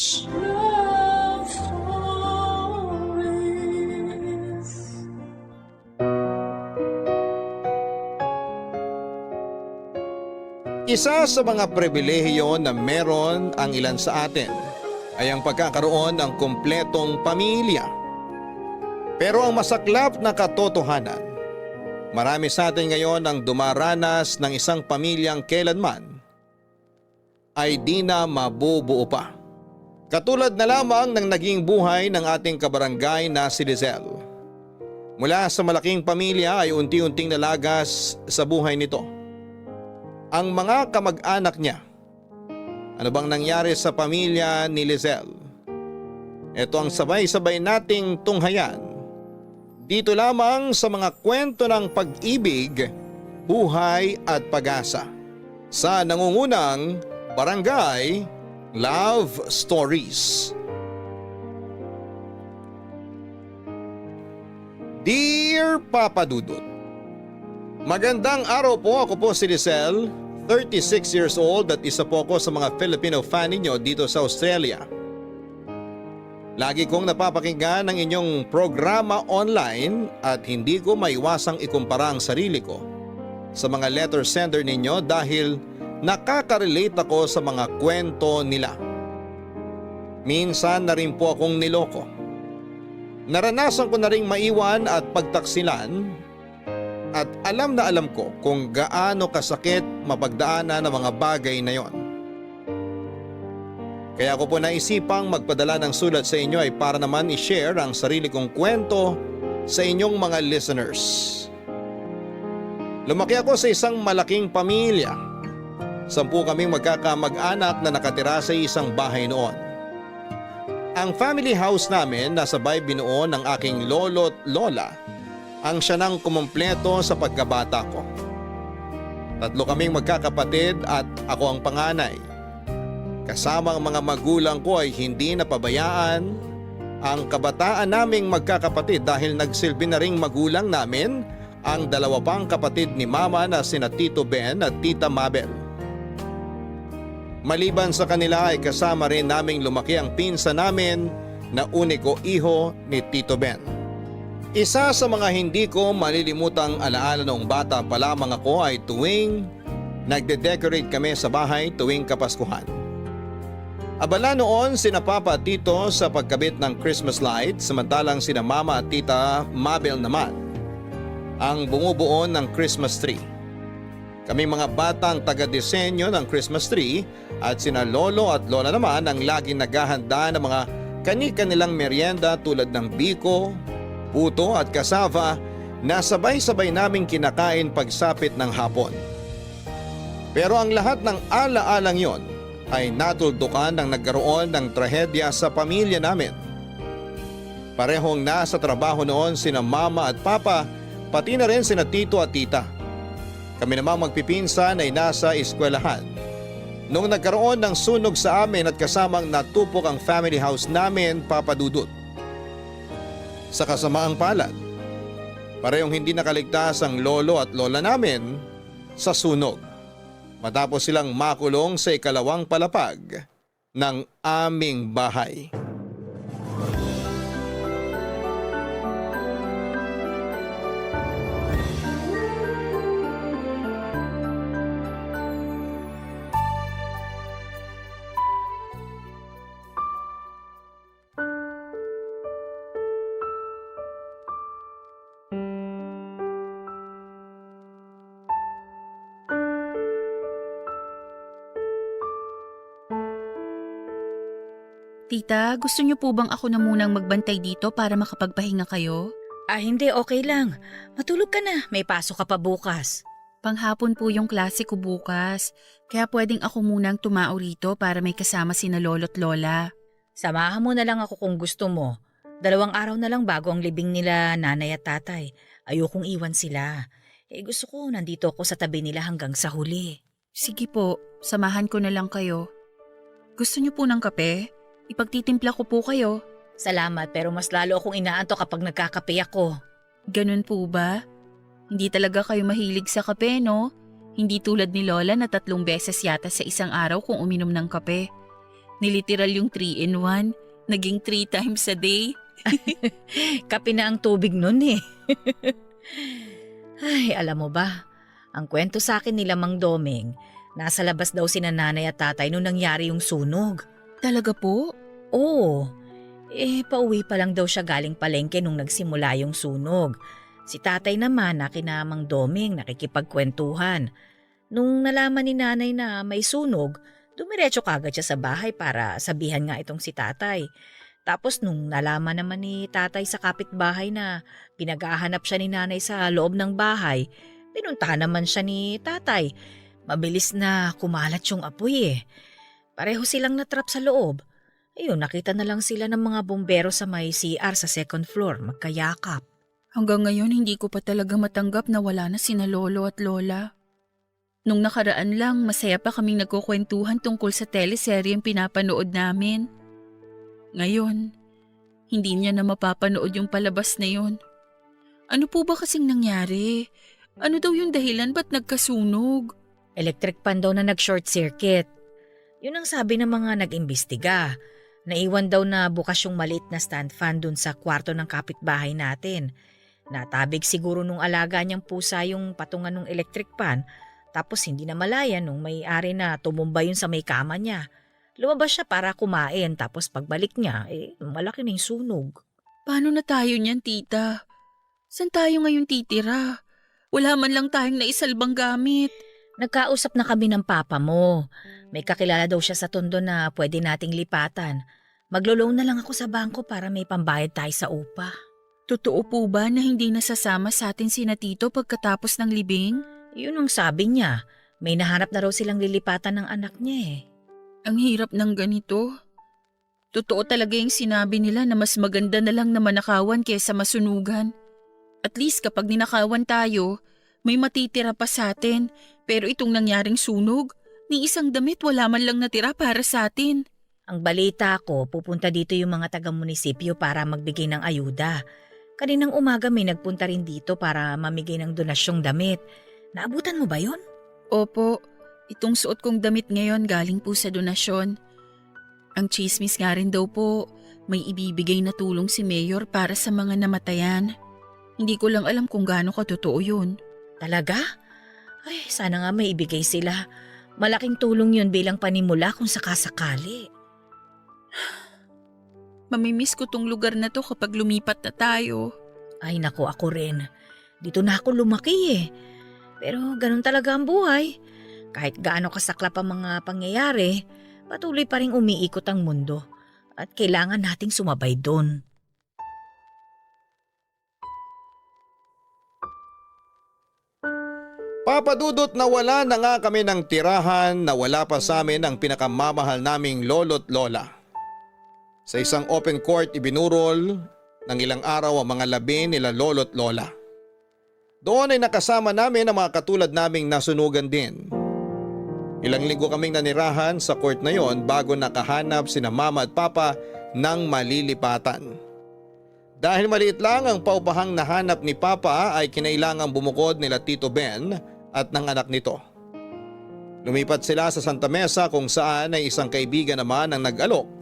Love Stories. Isa sa mga pribilehiyo na meron ang ilan sa atin ay ang pagkakaroon ng kumpletong pamilya. Pero ang masaklap na katotohanan, marami sa atin ngayon ang dumaranas ng isang pamilyang kailanman ay di na mabubuo pa. Katulad na lamang ng naging buhay ng ating kabarangay na si Lizelle. Mula sa malaking pamilya ay unti-unting nalagas sa buhay nito ang mga kamag-anak niya. Ano bang nangyari sa pamilya ni Lizelle? Ito ang sabay-sabay nating tunghayan dito lamang sa mga kwento ng pag-ibig, buhay at pag-asa sa nangungunang Barangay Love Stories. Dear Papa Dudut, magandang araw po. Ako po si Lizelle, 36 years old at isa po ako sa mga Filipino fan ninyo dito sa Australia. Lagi kong napapakinggan ang inyong programa online at hindi ko maiwasang ikumpara ang sarili ko sa mga letter sender ninyo dahil nakaka-relate ako sa mga kwento nila. Minsan na rin po akong niloko. Naranasan ko na rin maiwan at pagtaksilan at alam na alam ko kung gaano kasakit mapagdaanan ang mga bagay na yon. Kaya ko po naisipang magpadala ng sulat sa inyo ay para naman i-share ang sarili kong kwento sa inyong mga listeners. Lumaki ako sa isang malaking pamilya. 10 kaming magkakamag-anak na nakatira sa isang bahay noon. Ang family house namin nasa sabay binuo ng aking lolo't lola ang siya nang kumumpleto sa pagkabata ko. 3 kaming magkakapatid at ako ang panganay. Kasama ang mga magulang ko ay hindi napabayaan ang kabataan naming magkakapatid dahil nagsilbi na ring magulang namin ang 2 pang kapatid ni Mama na sina Tito Ben at Tita Mabel. Maliban sa kanila ay kasama rin naming lumaki ang pinsa namin na uniko iho ni Tito Ben. Isa sa mga hindi ko malilimutang alaala noong bata pa lamang ako ay tuwing nagde-decorate kami sa bahay tuwing Kapaskuhan. Abala noon sina Papa at Tito sa pagkabit ng Christmas lights samantalang sina Mama at Tita Mabel naman ang bumubuo ng Christmas tree. Kami mga batang taga-disenyo ng Christmas tree at sina Lolo at Lola naman ang laging naghahanda ng mga kani-kanilang merienda tulad ng biko, puto at kasava na sabay-sabay naming kinakain pagsapit ng hapon. Pero ang lahat ng ala-alang yon ay natuldukan nang nagkaroon ng trahedya sa pamilya namin. Parehong nasa trabaho noon sina Mama at Papa, pati na rin sina Tito at Tita. Kami namang magpipinsan ay nasa eskwelahan. Noong nagkaroon ng sunog sa amin at kasamang natupok ang family house namin, Papa Dudut. Sa kasamaang palad, parehong hindi nakaligtas ang lolo at lola namin sa sunog. Matapos silang makulong sa ikalawang palapag ng aming bahay. Tita, gusto niyo po bang ako na munang magbantay dito para makapagpahinga kayo? Hindi, okay lang. Matulog ka na, may pasok ka pa bukas. Panghapon po yung klase ko bukas, kaya pwedeng ako munang tumao rito para may kasama sina lolo't lola. Samahan mo na lang ako kung gusto mo. 2 araw na lang bago ang libing nila nanay at tatay. Ayokong iwan sila. Gusto ko nandito ako sa tabi nila hanggang sa huli. Sige po, samahan ko na lang kayo. Gusto niyo po ng kape? Ipagtitimpla ko po kayo. Salamat pero mas lalo akong inaantok kapag nagkakape ako. Ganun po ba? Hindi talaga kayo mahilig sa kape, no? Hindi tulad ni Lola na 3 beses yata sa isang araw kung uminom ng kape. Niliteral yung 3-in-1. Naging 3 times a day. Kape na ang tubig nun eh. Ay, alam mo ba, ang kwento sa akin nila Mang Doming, nasa labas daw sina nanay at tatay nung nangyari yung sunog. Talaga po? Oo, pauwi pa lang daw siya galing palengke nung nagsimula yung sunog. Si tatay naman na kina Mang Doming nakikipagkwentuhan. Nung nalaman ni nanay na may sunog, dumiretso kagad siya sa bahay para sabihan nga itong si tatay. Tapos nung nalaman naman ni tatay sa kapitbahay na pinaghahanap siya ni nanay sa loob ng bahay, pinuntahan naman siya ni tatay. Mabilis na kumalat yung apoy eh. Pareho silang natrap sa loob. Ayun, nakita na lang sila ng mga bumbero sa may CR sa second floor, magkayakap. Hanggang ngayon hindi ko pa talaga matanggap na wala na sina lolo at lola. Nung nakaraan lang, masaya pa kaming nagkukwentuhan tungkol sa teleseryeng pinapanood namin. Ngayon, hindi niya na mapapanood yung palabas na yun. Ano po ba kasing nangyari? Ano daw yung dahilan ba't nagkasunog? Electric pan daw na nag-short circuit. Yun ang sabi ng mga nag-imbestiga. Naiwan daw na bukas yung maliit na stand fan dun sa kwarto ng kapitbahay natin. Natabig siguro nung alaga niyang pusa yung patungan ng electric pan. Tapos hindi na malaya nung may-ari na tumumba yun sa may kama niya. Lumabas siya para kumain tapos pagbalik niya, malaki na yung sunog. Paano na tayo niyan, tita? Saan tayo ngayon titira? Wala man lang tayong naisalbang gamit. Nagkausap na kami ng papa mo. May kakilala daw siya sa Tondo na pwede nating lipatan. Maglo-loan na lang ako sa bangko para may pambayad tayo sa upa. Totoo po ba na hindi nasasama sa atin sina tito pagkatapos ng libing? Yun ang sabi niya. May nahanap na raw silang lilipatan ng anak niya eh. Ang hirap ng ganito. Totoo talaga yung sinabi nila na mas maganda na lang na manakawan kaysa masunugan. At least kapag ninakawan tayo, may matitira pa sa atin. Pero itong nangyaring sunog, ni isang damit wala man lang natira para sa atin. Ang balita ko, pupunta dito yung mga taga-munisipyo para magbigay ng ayuda. Kaninang umaga may nagpunta rin dito para mamigay ng donasyong damit. Naabutan mo ba yun? Opo, itong suot kong damit ngayon galing po sa donasyon. Ang chismis nga rin daw po, may ibibigay na tulong si Mayor para sa mga namatayan. Hindi ko lang alam kung gaano katotoo yun. Talaga? Ay, sana nga may ibigay sila. Malaking tulong yun bilang panimula kung sakasakali. Mamimiss ko tong lugar na to kapag lumipat na tayo. Ay naku, ako rin. Dito na ako lumaki eh. Pero ganun talaga ang buhay. Kahit gaano kasaklap ang mga pangyayari, patuloy pa rin umiikot ang mundo. At kailangan nating sumabay doon. Papadudot na wala na nga kami ng tirahan na wala pa sa amin ang pinakamamahal naming lolo't lola. Sa isang open court ibinurol ng ilang araw ang mga labi nila lolo't lola. Doon ay nakasama namin ang mga katulad naming nasunugan din. Ilang linggo kaming nanirahan sa court na yon bago nakahanap sina mama at papa ng malilipatan. Dahil maliit lang ang paupahang nahanap ni papa ay kinailangang bumukod nila Tito Ben at ng anak nito. Lumipat sila sa Santa Mesa kung saan ay isang kaibigan naman ang nag-alok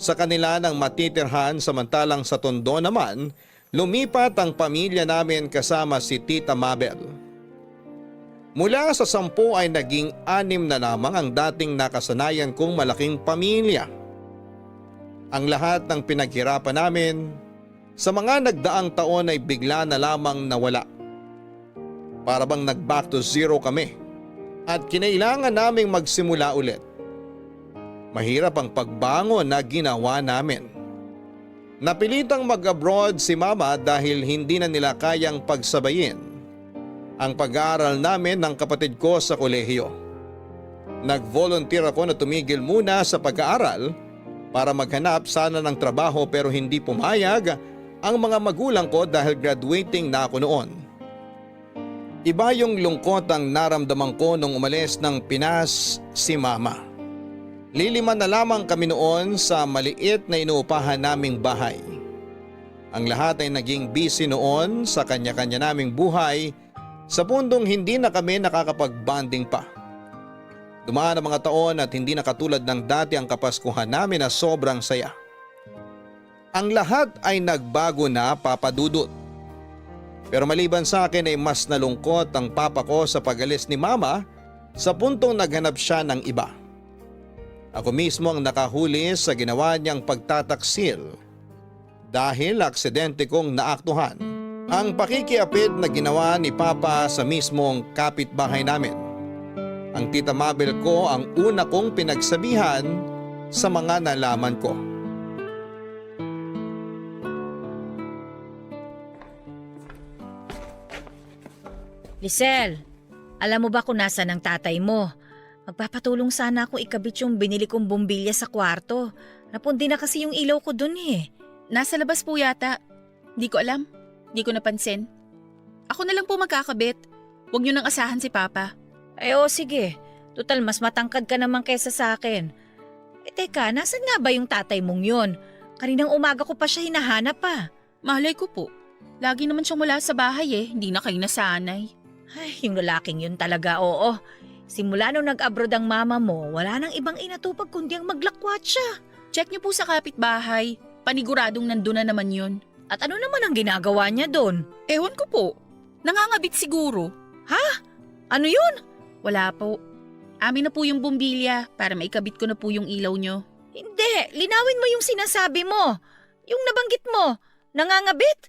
sa kanila ng matitirhan, samantalang sa Tondo naman lumipat ang pamilya namin kasama si Tita Mabel. Mula sa 10 ay naging 6 na lamang ang dating nakasanayan kong malaking pamilya. Ang lahat ng pinaghirapan namin sa mga nagdaang taon ay bigla na lamang nawala. Para bang nag-back to zero kami at kinailangan naming magsimula ulit. Mahirap ang pagbangon na ginawa namin. Napilitang mag-abroad si mama dahil hindi na nila kayang pagsabayin ang pag-aaral namin ng kapatid ko sa kolehiyo. Nag-volunteer ako na tumigil muna sa pag-aaral para maghanap sana ng trabaho pero hindi pumayag ang mga magulang ko dahil graduating na ako noon. Iba yung lungkot ang naramdaman ko nung umalis ng Pinas si mama. Liliman na lamang kami noon sa maliit na inuupahan naming bahay. Ang lahat ay naging busy noon sa kanya-kanya naming buhay sa pundong hindi na kami nakakapag-bonding pa. Dumaan ang mga taon at hindi na katulad ng dati ang Kapaskuhan namin na sobrang saya. Ang lahat ay nagbago na, Papa Dudut. Pero maliban sa akin ay mas nalungkot ang papa ko sa pag-alis ni Mama sa puntong naghanap siya ng iba. Ako mismo ang nakahuli sa ginawa niyang pagtataksil dahil aksidente kong naaktuhan ang pakikiapid na ginawa ni Papa sa mismong kapitbahay namin. Ang tita Mabel ko ang una kong pinagsabihan sa mga nalaman ko. Lisel, alam mo ba kung nasa ng tatay mo? Magpapatulong sana ako ikabit yung binili kong bumbilya sa kwarto. Napundi na kasi yung ilaw ko dun eh. Nasa labas po yata. Di ko alam. Di ko napansin. Ako na lang po magkakabit. Huwag niyo nang asahan si Papa. Sige. Total mas matangkad ka naman kaysa sa akin. Teka, nasan nga ba yung tatay mong yun? Kaninang umaga ko pa siya hinahanap pa. Malay ko po. Lagi naman siyang wala sa bahay Hindi na kayo nasanay. Ay, yung lalaking yun talaga, oo. Simula nung nag-abroad ang mama mo, wala nang ibang inatupag kundi ang maglakwat siya. Check niyo po sa kapitbahay. Paniguradong nandun na naman yun. At ano naman ang ginagawa niya doon? Ewan ko po. Nangangabit siguro. Ano yun? Wala po. Amin na po yung bumbilya para maikabit ko na po yung ilaw niyo. Hindi, linawin mo yung sinasabi mo. Yung nabanggit mo, nangangabit?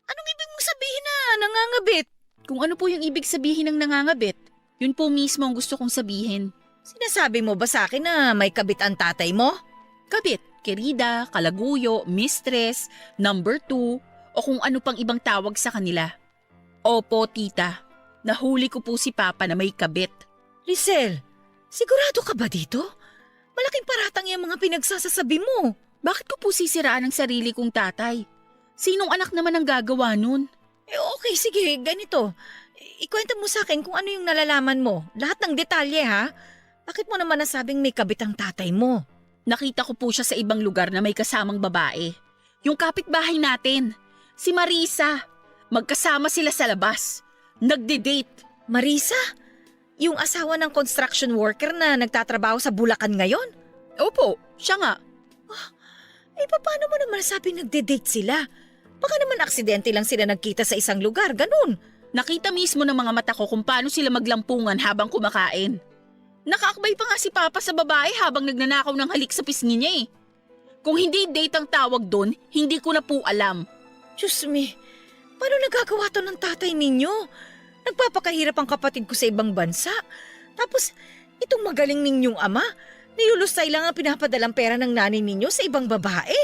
Anong ibig mong sabihin na nangangabit? Kung ano po yung ibig sabihin ng nangangabit, yun po mismo ang gusto kong sabihin. Sinasabi mo ba sa akin na may kabit ang tatay mo? Kabit, kerida, kalaguyo, mistress, number 2, o kung ano pang ibang tawag sa kanila. Opo, tita. Nahuli ko po si Papa na may kabit. Lisel, sigurado ka ba dito? Malaking paratang yung mga pinagsasasabi mo. Bakit ko po sisiraan ang sarili kong tatay? Sinong anak naman ang gagawa nun? Okay, sige, ganito. Ikwento mo sa akin kung ano yung nalalaman mo. Lahat ng detalye, ha? Bakit mo naman nasabing may kabit ang tatay mo? Nakita ko po siya sa ibang lugar na may kasamang babae. Yung kapitbahay natin, si Marisa. Magkasama sila sa labas. Nagde-date. Marisa? Yung asawa ng construction worker na nagtatrabaho sa Bulacan ngayon? Opo, siya nga. Paano mo naman nasabing nagde-date sila? Baka naman aksidente lang sila nagkita sa isang lugar, ganun. Nakita mismo ng mga mata ko kung paano sila maglampungan habang kumakain. Nakaakbay pa nga si Papa sa babae habang nagnanakaw ng halik sa pisngi niya Kung hindi date ang tawag doon, hindi ko na po alam. Diyos me, paano nagagawa to ng tatay ninyo? Nagpapakahirap ang kapatid ko sa ibang bansa. Tapos, itong magaling ninyong ama, nilulustay lang ang pinapadalang pera ng nanay ninyo sa ibang babae.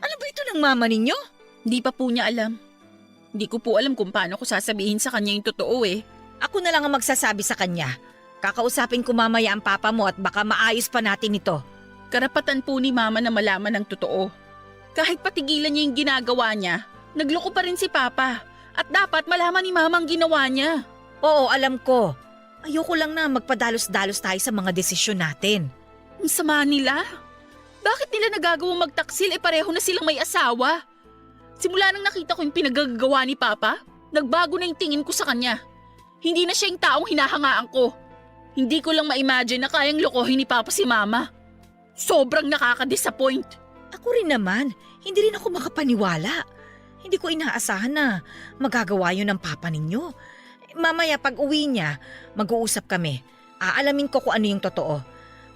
Ano ba ito ng mama ninyo? Hindi pa po niya alam. Hindi ko po alam kung paano ko sasabihin sa kanya yung totoo Ako na lang ang magsasabi sa kanya. Kakausapin ko mamaya ang papa mo at baka maayos pa natin ito. Karapatan po ni Mama na malaman ng totoo. Kahit patigilan niya yung ginagawa niya, nagloko pa rin si Papa. At dapat malaman ni Mama ang ginawa niya. Oo, alam ko. Ayoko lang na magpadalos-dalos tayo sa mga desisyon natin. Ang sama nila. Bakit nila nagagawang magtaksil pareho na silang may asawa? Simula nang nakita ko yung pinagagawa ni Papa, nagbago na yung tingin ko sa kanya. Hindi na siya yung taong hinahangaan ko. Hindi ko lang ma-imagine na kayang lokohin ni Papa si Mama. Sobrang nakaka-disappoint. Ako rin naman, hindi rin ako makapaniwala. Hindi ko inaasahan na magagawa yun ng Papa ninyo. Mamaya pag uwi niya, mag-uusap kami. Aalamin ko kung ano yung totoo.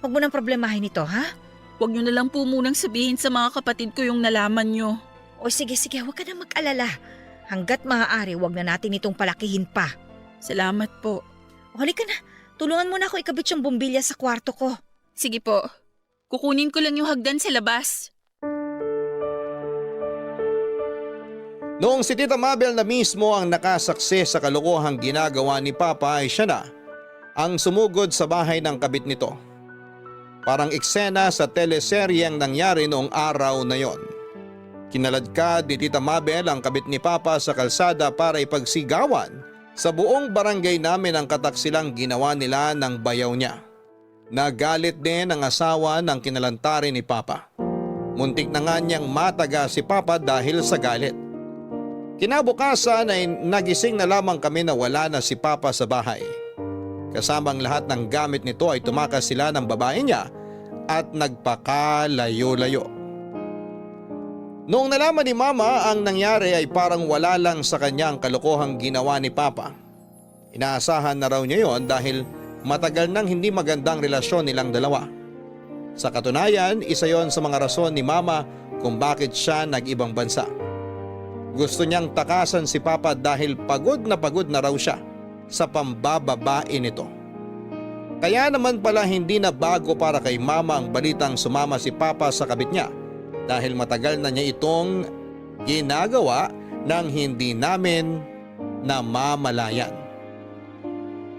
Huwag mo nang problemahin ito, ha? Huwag niyo na lang po munang sabihin sa mga kapatid ko yung nalaman niyo. O sige, huwag ka na mag-alala. Hanggat maaari, huwag na natin itong palakihin pa. Salamat po. O halika na, tulungan mo na ako ikabit yung bumbilya sa kwarto ko. Sige po. Kukunin ko lang yung hagdan sa labas. Noong si Tita Mabel na mismo ang nakasaksi sa kalokohang ginagawa ni Papa ay siya na ang sumugod sa bahay ng kabit nito. Parang eksena sa teleseryeng nangyari noong araw na yon. Kinaladkad ni Tita Mabel ang kabit ni Papa sa kalsada para ipagsigawan sa buong barangay namin ang kataksilang ginawa nila ng bayaw niya. Nagalit din ang asawa ng kinalantari ni Papa. Muntik na nga niyang mataga si Papa dahil sa galit. Kinabukasan ay nagising na lamang kami na wala na si Papa sa bahay. Kasama ang lahat ng gamit nito ay tumakas sila ng babae niya at nagpakalayo-layo. Noong nalaman ni Mama ang nangyari ay parang wala lang sa kanya ang kalokohang ginawa ni Papa. Inaasahan na raw niya yon dahil matagal nang hindi magandang relasyon nilang dalawa. Sa katunayan, isa yon sa mga rason ni Mama kung bakit siya nag-ibang bansa. Gusto niyang takasan si Papa dahil pagod na raw siya sa pambababae nito. Kaya naman pala hindi na bago para kay Mama ang balitang sumama si Papa sa kabit niya dahil matagal na niya itong ginagawa nang hindi namin namamalayan.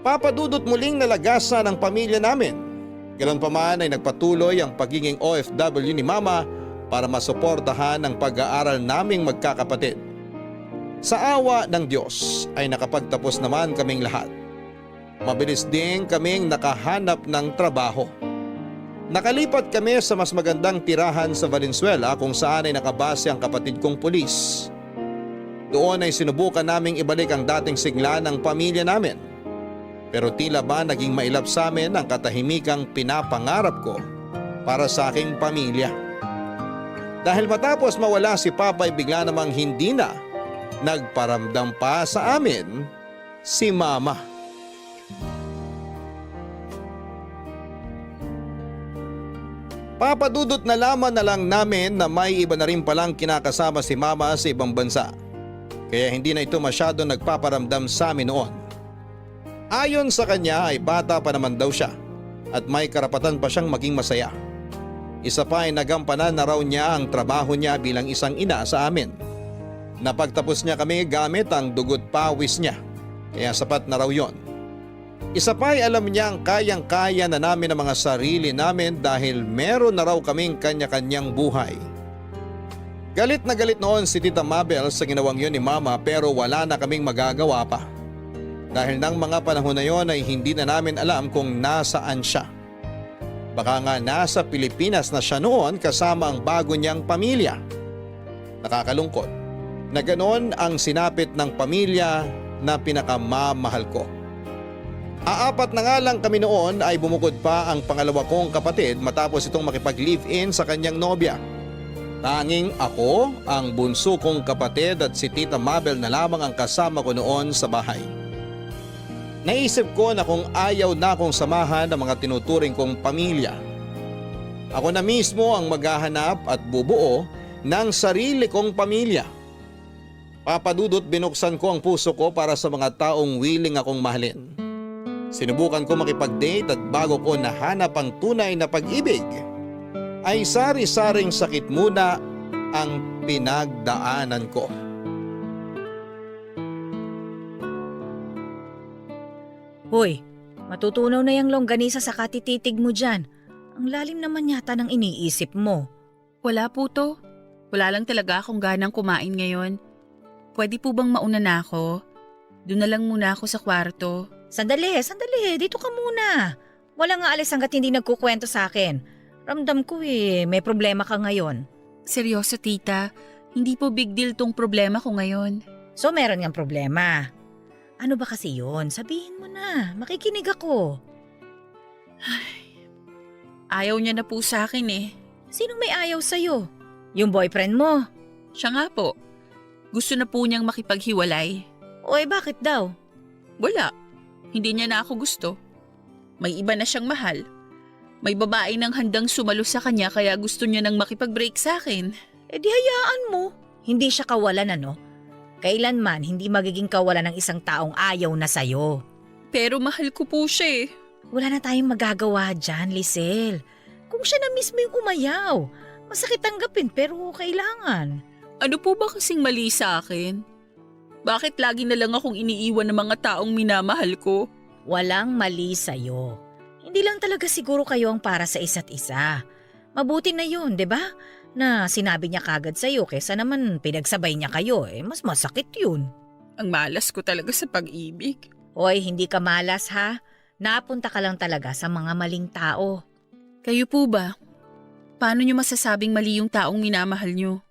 Papadudot muling nalagasan ang pamilya namin. Ganoon ay nagpatuloy ang pagiging OFW ni Mama para masuportahan ang pag-aaral naming magkakapatid. Sa awa ng Diyos ay nakapagtapos naman kaming lahat. Mabilis din kaming nakahanap ng trabaho. Nakalipat kami sa mas magandang tirahan sa Valenzuela kung saan ay nakabase ang kapatid kong pulis. Doon ay sinubukan naming ibalik ang dating sigla ng pamilya namin. Pero tila ba naging mailap sa amin ang katahimikang pinapangarap ko para sa aking pamilya. Dahil matapos mawala si Papa ay bigla namang hindi na nagparamdam pa sa amin si Mama. Papadudot na laman na lang namin na may iba na rin palang kinakasama si Mama sa ibang bansa. Kaya hindi na ito masyado nagpaparamdam sa amin noon. Ayon sa kanya ay bata pa naman daw siya at may karapatan pa siyang maging masaya. Isa pa ay nagampanan na raw niya ang trabaho niya bilang isang ina sa amin. Napagtapos niya kami gamit ang dugot pawis niya, kaya sapat na raw yon. Isa pa ay alam niya ang kayang-kaya na namin ang mga sarili namin dahil meron na raw kaming kanya-kanyang buhay. Galit na galit noon si Tita Mabel sa ginawang yun ni Mama pero wala na kaming magagawa pa. Dahil ng mga panahon na yon ay hindi na namin alam kung nasaan siya. Baka nga nasa Pilipinas na siya noon kasama ang bago niyang pamilya. Nakakalungkot na ganon ang sinapit ng pamilya na pinakamamahal ko. Aapat na nga lang kami noon ay bumukod pa ang pangalawa kong kapatid matapos itong makipag-live-in sa kanyang nobya. Tanging ako, ang bunso kong kapatid at si Tita Mabel na lamang ang kasama ko noon sa bahay. Naisip ko na kung ayaw na akong samahan ng mga tinuturing kong pamilya, ako na mismo ang maghahanap at bubuo ng sarili kong pamilya. Papadudot binuksan ko ang puso ko para sa mga taong willing akong mahalin. Sinubukan ko makipag-date at bago ko nahanap ang tunay na pag-ibig, ay sari-saring sakit muna ang pinagdaanan ko. Hoy, matutunaw na yung longganisa sa katititig mo dyan. Ang lalim naman yata ng iniisip mo. Wala po to. Wala lang talaga akong ganang kumain ngayon. Pwede po bang mauna na ako? Doon na lang muna ako sa kwarto. Sandali, dito ka muna. Wala nga alis hanggat hindi nagkukwento sa akin. Ramdam ko may problema ka ngayon. Seryoso tita, hindi po big deal tong problema ko ngayon. So meron ngang problema. Ano ba kasi yun? Sabihin mo na, makikinig ako. Ayaw niya na po sa akin eh. Sinong may ayaw sa'yo? Yung boyfriend mo? Siya nga po. Gusto na po niyang makipaghiwalay. Oy, bakit daw? Wala. Hindi niya na ako gusto. May iba na siyang mahal. May babae nang handang sumalo sa kanya kaya gusto niya nang makipag-break sa akin. Eh di hayaan mo. Hindi siya kawalan ano? Kailanman hindi magiging kawalan ng isang taong ayaw na sa'yo. Pero mahal ko po siya eh. Wala na tayong magagawa dyan, Lisel. Kung siya na mismo yung umayaw, masakit tanggapin pero kailangan. Ano po ba kasing mali sa akin? Bakit lagi na lang akong iniiwan ng mga taong minamahal ko? Walang mali sa'yo. Hindi lang talaga siguro kayo ang para sa isa't isa. Mabuti na yun, 'di ba? Na sinabi niya kagad sa'yo kesa naman pinagsabay niya kayo, mas masakit yun. Ang malas ko talaga sa pag-ibig. Hoy, hindi ka malas ha? Napunta ka lang talaga sa mga maling tao. Kayo po ba? Paano niyo masasabing mali yung taong minamahal niyo?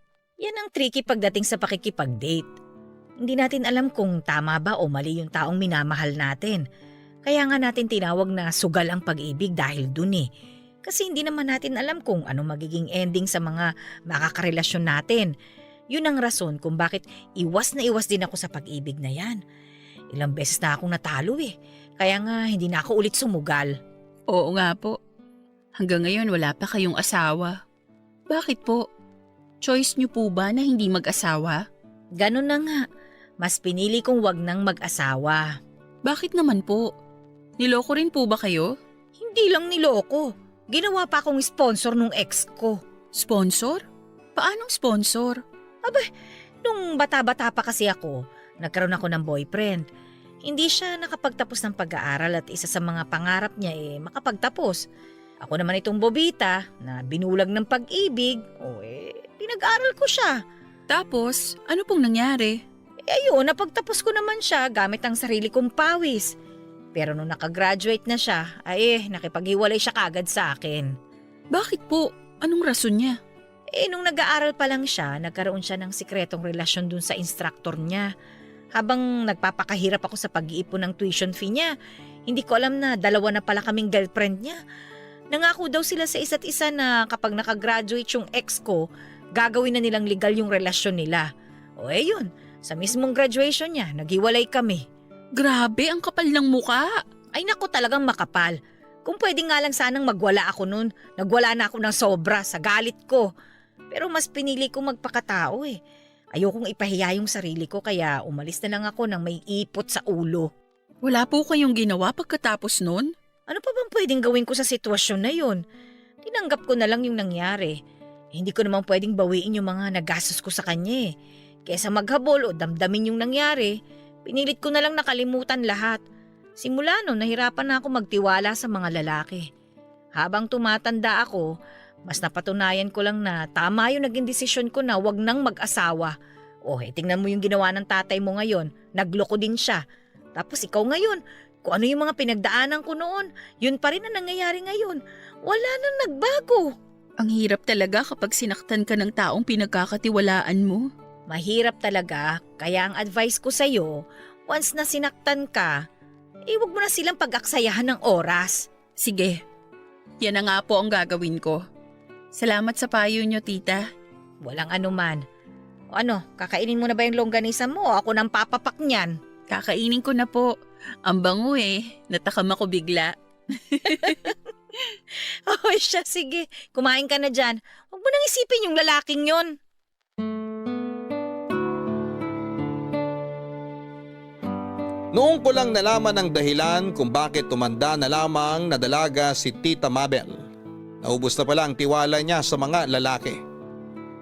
Yan ang tricky pagdating sa pakikipag-date. Hindi natin alam kung tama ba o mali yung taong minamahal natin. Kaya nga natin tinawag na sugal ang pag-ibig dahil dun eh. Kasi hindi naman natin alam kung ano magiging ending sa mga makakarelasyon natin. Yun ang rason kung bakit iwas na iwas din ako sa pag-ibig na yan. Ilang beses na akong natalo eh. Kaya nga hindi na ako ulit sumugal. Oo nga po. Hanggang ngayon wala pa kayong asawa. Bakit po? Choice niyo po ba na hindi mag-asawa? Ganun na nga. Mas pinili kong wag nang mag-asawa. Bakit naman po? Niloko rin po ba kayo? Hindi lang niloko. Ginawa pa akong sponsor nung ex ko. Sponsor? Paanong sponsor? Nung bata-bata pa kasi ako, nagkaroon ako ng boyfriend. Hindi siya nakapagtapos ng pag-aaral at isa sa mga pangarap niya makapagtapos. Ako naman itong bobita na binulag ng pag-ibig, pinag-aral ko siya. Tapos, ano pong nangyari? Ayun, napagtapos ko naman siya gamit ang sarili kong pawis. Pero nung nakagraduate na siya, nakipaghiwalay siya kagad sa akin. Bakit po? Anong rason niya? Nung nag-aaral pa lang siya, nagkaroon siya ng sikretong relasyon dun sa instructor niya. Habang nagpapakahirap ako sa pag-iipon ng tuition fee niya, hindi ko alam na 2 na pala kaming girlfriend niya. Nangako daw sila sa isa't isa na kapag nakagraduate yung ex ko, gagawin na nilang legal yung relasyon nila. Yun, sa mismong graduation niya, naghiwalay kami. Grabe, ang kapal ng muka. Ay naku, talagang makapal. Kung pwede nga lang sanang magwala ako nun, nagwala na ako ng sobra sa galit ko. Pero mas pinili kong magpakatao eh. Ayokong ipahiya yung sarili ko kaya umalis na lang ako nang may ipot sa ulo. Wala po kayong ginawa pagkatapos nun? Ano pa bang pwedeng gawin ko sa sitwasyon na yun? Tinanggap ko na lang yung nangyari. Hindi ko naman pwedeng bawiin yung mga nagastos ko sa kanya eh. Kesa maghabol o damdamin yung nangyari, pinilit ko na lang nakalimutan lahat. Simula nun, nahirapan na ako magtiwala sa mga lalaki. Habang tumatanda ako, mas napatunayan ko lang na tama yung naging desisyon ko na wag nang mag-asawa. Tingnan mo yung ginawa ng tatay mo ngayon, nagloko din siya. Tapos ikaw ngayon, kung ano yung mga pinagdaanan ko noon, yun pa rin ang nangyayari ngayon. Wala nang nagbago. Ang hirap talaga kapag sinaktan ka ng taong pinagkakatiwalaan mo. Mahirap talaga, kaya ang advice ko sa'yo, once na sinaktan ka, wag mo na silang pag-aksayahan ng oras. Sige, yan na nga po ang gagawin ko. Salamat sa payo nyo, tita. Walang anuman. Kakainin mo na ba yung longganisa mo o ako nang papapak niyan? Kakainin ko na po. Ang bango natakam ako bigla. Siya, sige. Kumain ka na dyan. Huwag mo nang isipin yung lalaking yon. Noong ko lang nalaman ang dahilan kung bakit tumanda na lamang na dalaga si Tita Mabel. Naubos na pala ang tiwala niya sa mga lalaki.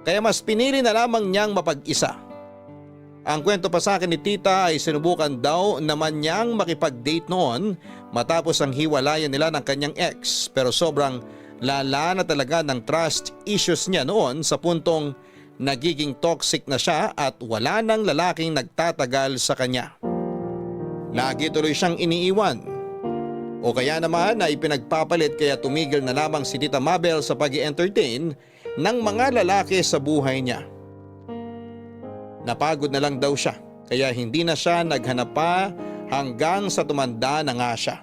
Kaya mas pinili na lamang niyang mapag-isa. Ang kwento pa sa akin ni Tita ay sinubukan daw naman niyang makipag-date noon matapos ang hiwalayan nila ng kanyang ex, pero sobrang lala na talaga ng trust issues niya noon sa puntong nagiging toxic na siya at wala nang lalaking nagtatagal sa kanya. Lagi tuloy siyang iniiwan. O kaya naman ay pinagpapalit kaya tumigil na lamang si Tita Mabel sa pag-i-entertain ng mga lalaki sa buhay niya. Napagod na lang daw siya kaya hindi na siya naghanap pa hanggang sa tumanda na nga siya.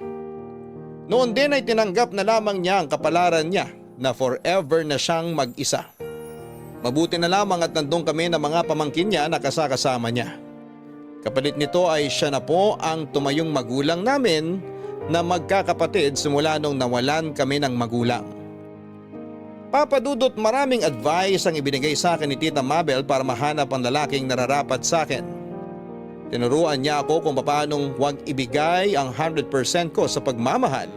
Noon din ay tinanggap na lamang niya ang kapalaran niya na forever na siyang mag-isa. Mabuti na lamang at nandun kami ng mga pamangkin niya na kasakasama niya. Kapalit nito ay siya na po ang tumayong magulang namin na magkakapatid simula nung nawalan kami ng magulang. Papadudot, maraming advice ang ibinigay sa akin ni Tita Mabel para mahanap ang lalaking nararapat sa akin. Tinuruan niya ako kung paanong huwag ibigay ang 100% ko sa pagmamahal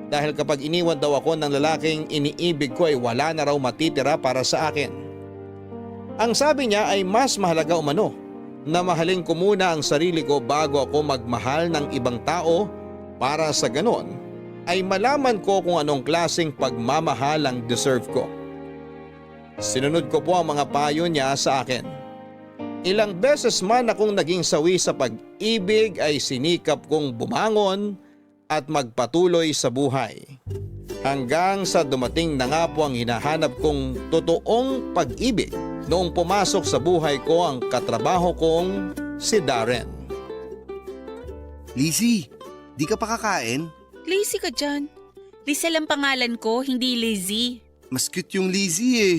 dahil kapag iniwan daw ako ng lalaking iniibig ko ay wala na raw matitira para sa akin. Ang sabi niya ay mas mahalaga umano na mahalin ko muna ang sarili ko bago ako magmahal ng ibang tao para sa ganon ay malaman ko kung anong klaseng pagmamahal ang deserve ko. Sinunod ko po ang mga payo niya sa akin. Ilang beses man akong naging sawi sa pag-ibig ay sinikap kong bumangon at magpatuloy sa buhay. Hanggang sa dumating na nga po ang hinahanap kong totoong pag-ibig noong pumasok sa buhay ko ang katrabaho kong si Darren. Lizzie, Di ka pa kakain? Lazy ka dyan. Lizelle ang pangalan ko, hindi Lizzie. Mas cute yung Lizzie eh.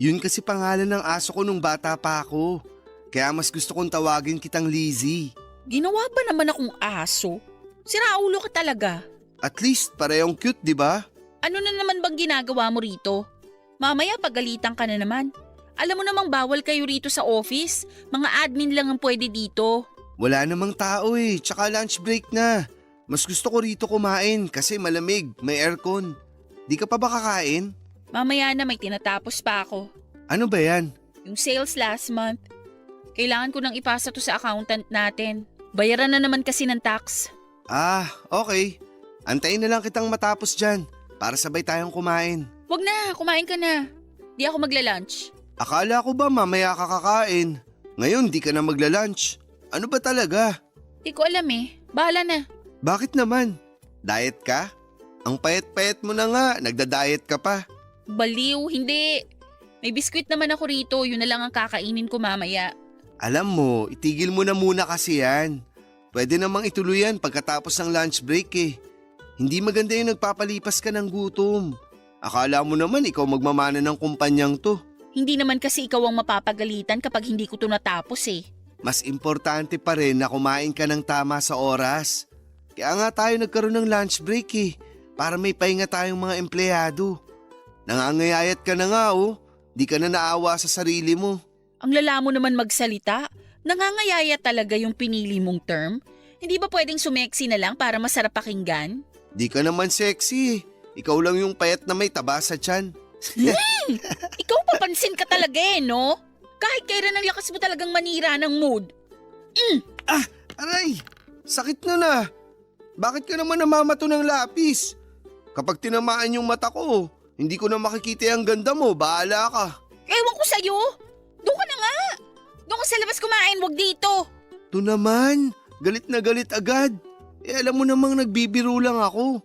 Yun kasi pangalan ng aso ko nung bata pa ako. Kaya mas gusto kong tawagin kitang Lizzie. Ginawa ba naman akong aso? Siraulo ka talaga. At least parehong cute, di ba? Ano na naman bang ginagawa mo rito? Mamaya pagalitan ka na naman. Alam mo namang bawal kayo rito sa office. Mga admin lang ang pwede dito. Wala namang tao eh, tsaka lunch break na. Mas gusto ko rito kumain kasi malamig, may aircon. Di ka pa ba kakain? Mamaya na may tinatapos pa ako. Ano ba yan? Yung sales last month. Kailangan ko nang ipasa to sa accountant natin. Bayaran na naman kasi ng tax. Ah, okay. Antayin na lang kitang matapos dyan para sabay tayong kumain. Wag na, kumain ka na. Di ako magla-lunch. Akala ko ba mamaya ka kakain? Ngayon di ka na magla-lunch. Ano ba talaga? Di ko alam eh. Bahala na. Bakit naman? Diet ka? Ang payat-payat mo na nga, nagda-diet ka pa. Baliw, hindi. May biskwit naman ako rito, yun na lang ang kakainin ko mamaya. Alam mo, itigil mo na muna kasi yan. Pwede namang ituloy yan pagkatapos ng lunch break eh. Hindi maganda yung nagpapalipas ka ng gutom. Akala mo naman ikaw magmamana ng kumpanyang to. Hindi naman kasi ikaw ang mapapagalitan kapag hindi ko to natapos eh. Mas importante pa rin na kumain ka ng tama sa oras. Kaya nga tayo nagkaroon ng lunch break eh, para may pahinga tayong mga empleyado. Nangangayayat ka na nga oh, di ka na naawa sa sarili mo. Ang lala mo naman magsalita. Nangangayaya talaga yung pinili mong term. Hindi ba pwedeng sumeksi na lang para masarap pakinggan? Di ka naman sexy, ikaw lang yung payat na may taba sa tiyan. Ikaw papansin ka talaga eh, no? Kahit kailan ang lakas mo talagang manira ng mood. Aray, sakit na na. Bakit ka naman namamato ng lapis? Kapag tinamaan yung mata ko, hindi ko na makikita ang ganda mo, bahala ka. Ewan ko sa'yo. Doon ka na nga. Doon ka sa labas kumain, wag dito. To naman, galit na galit agad. Alam mo namang nagbibiro lang ako.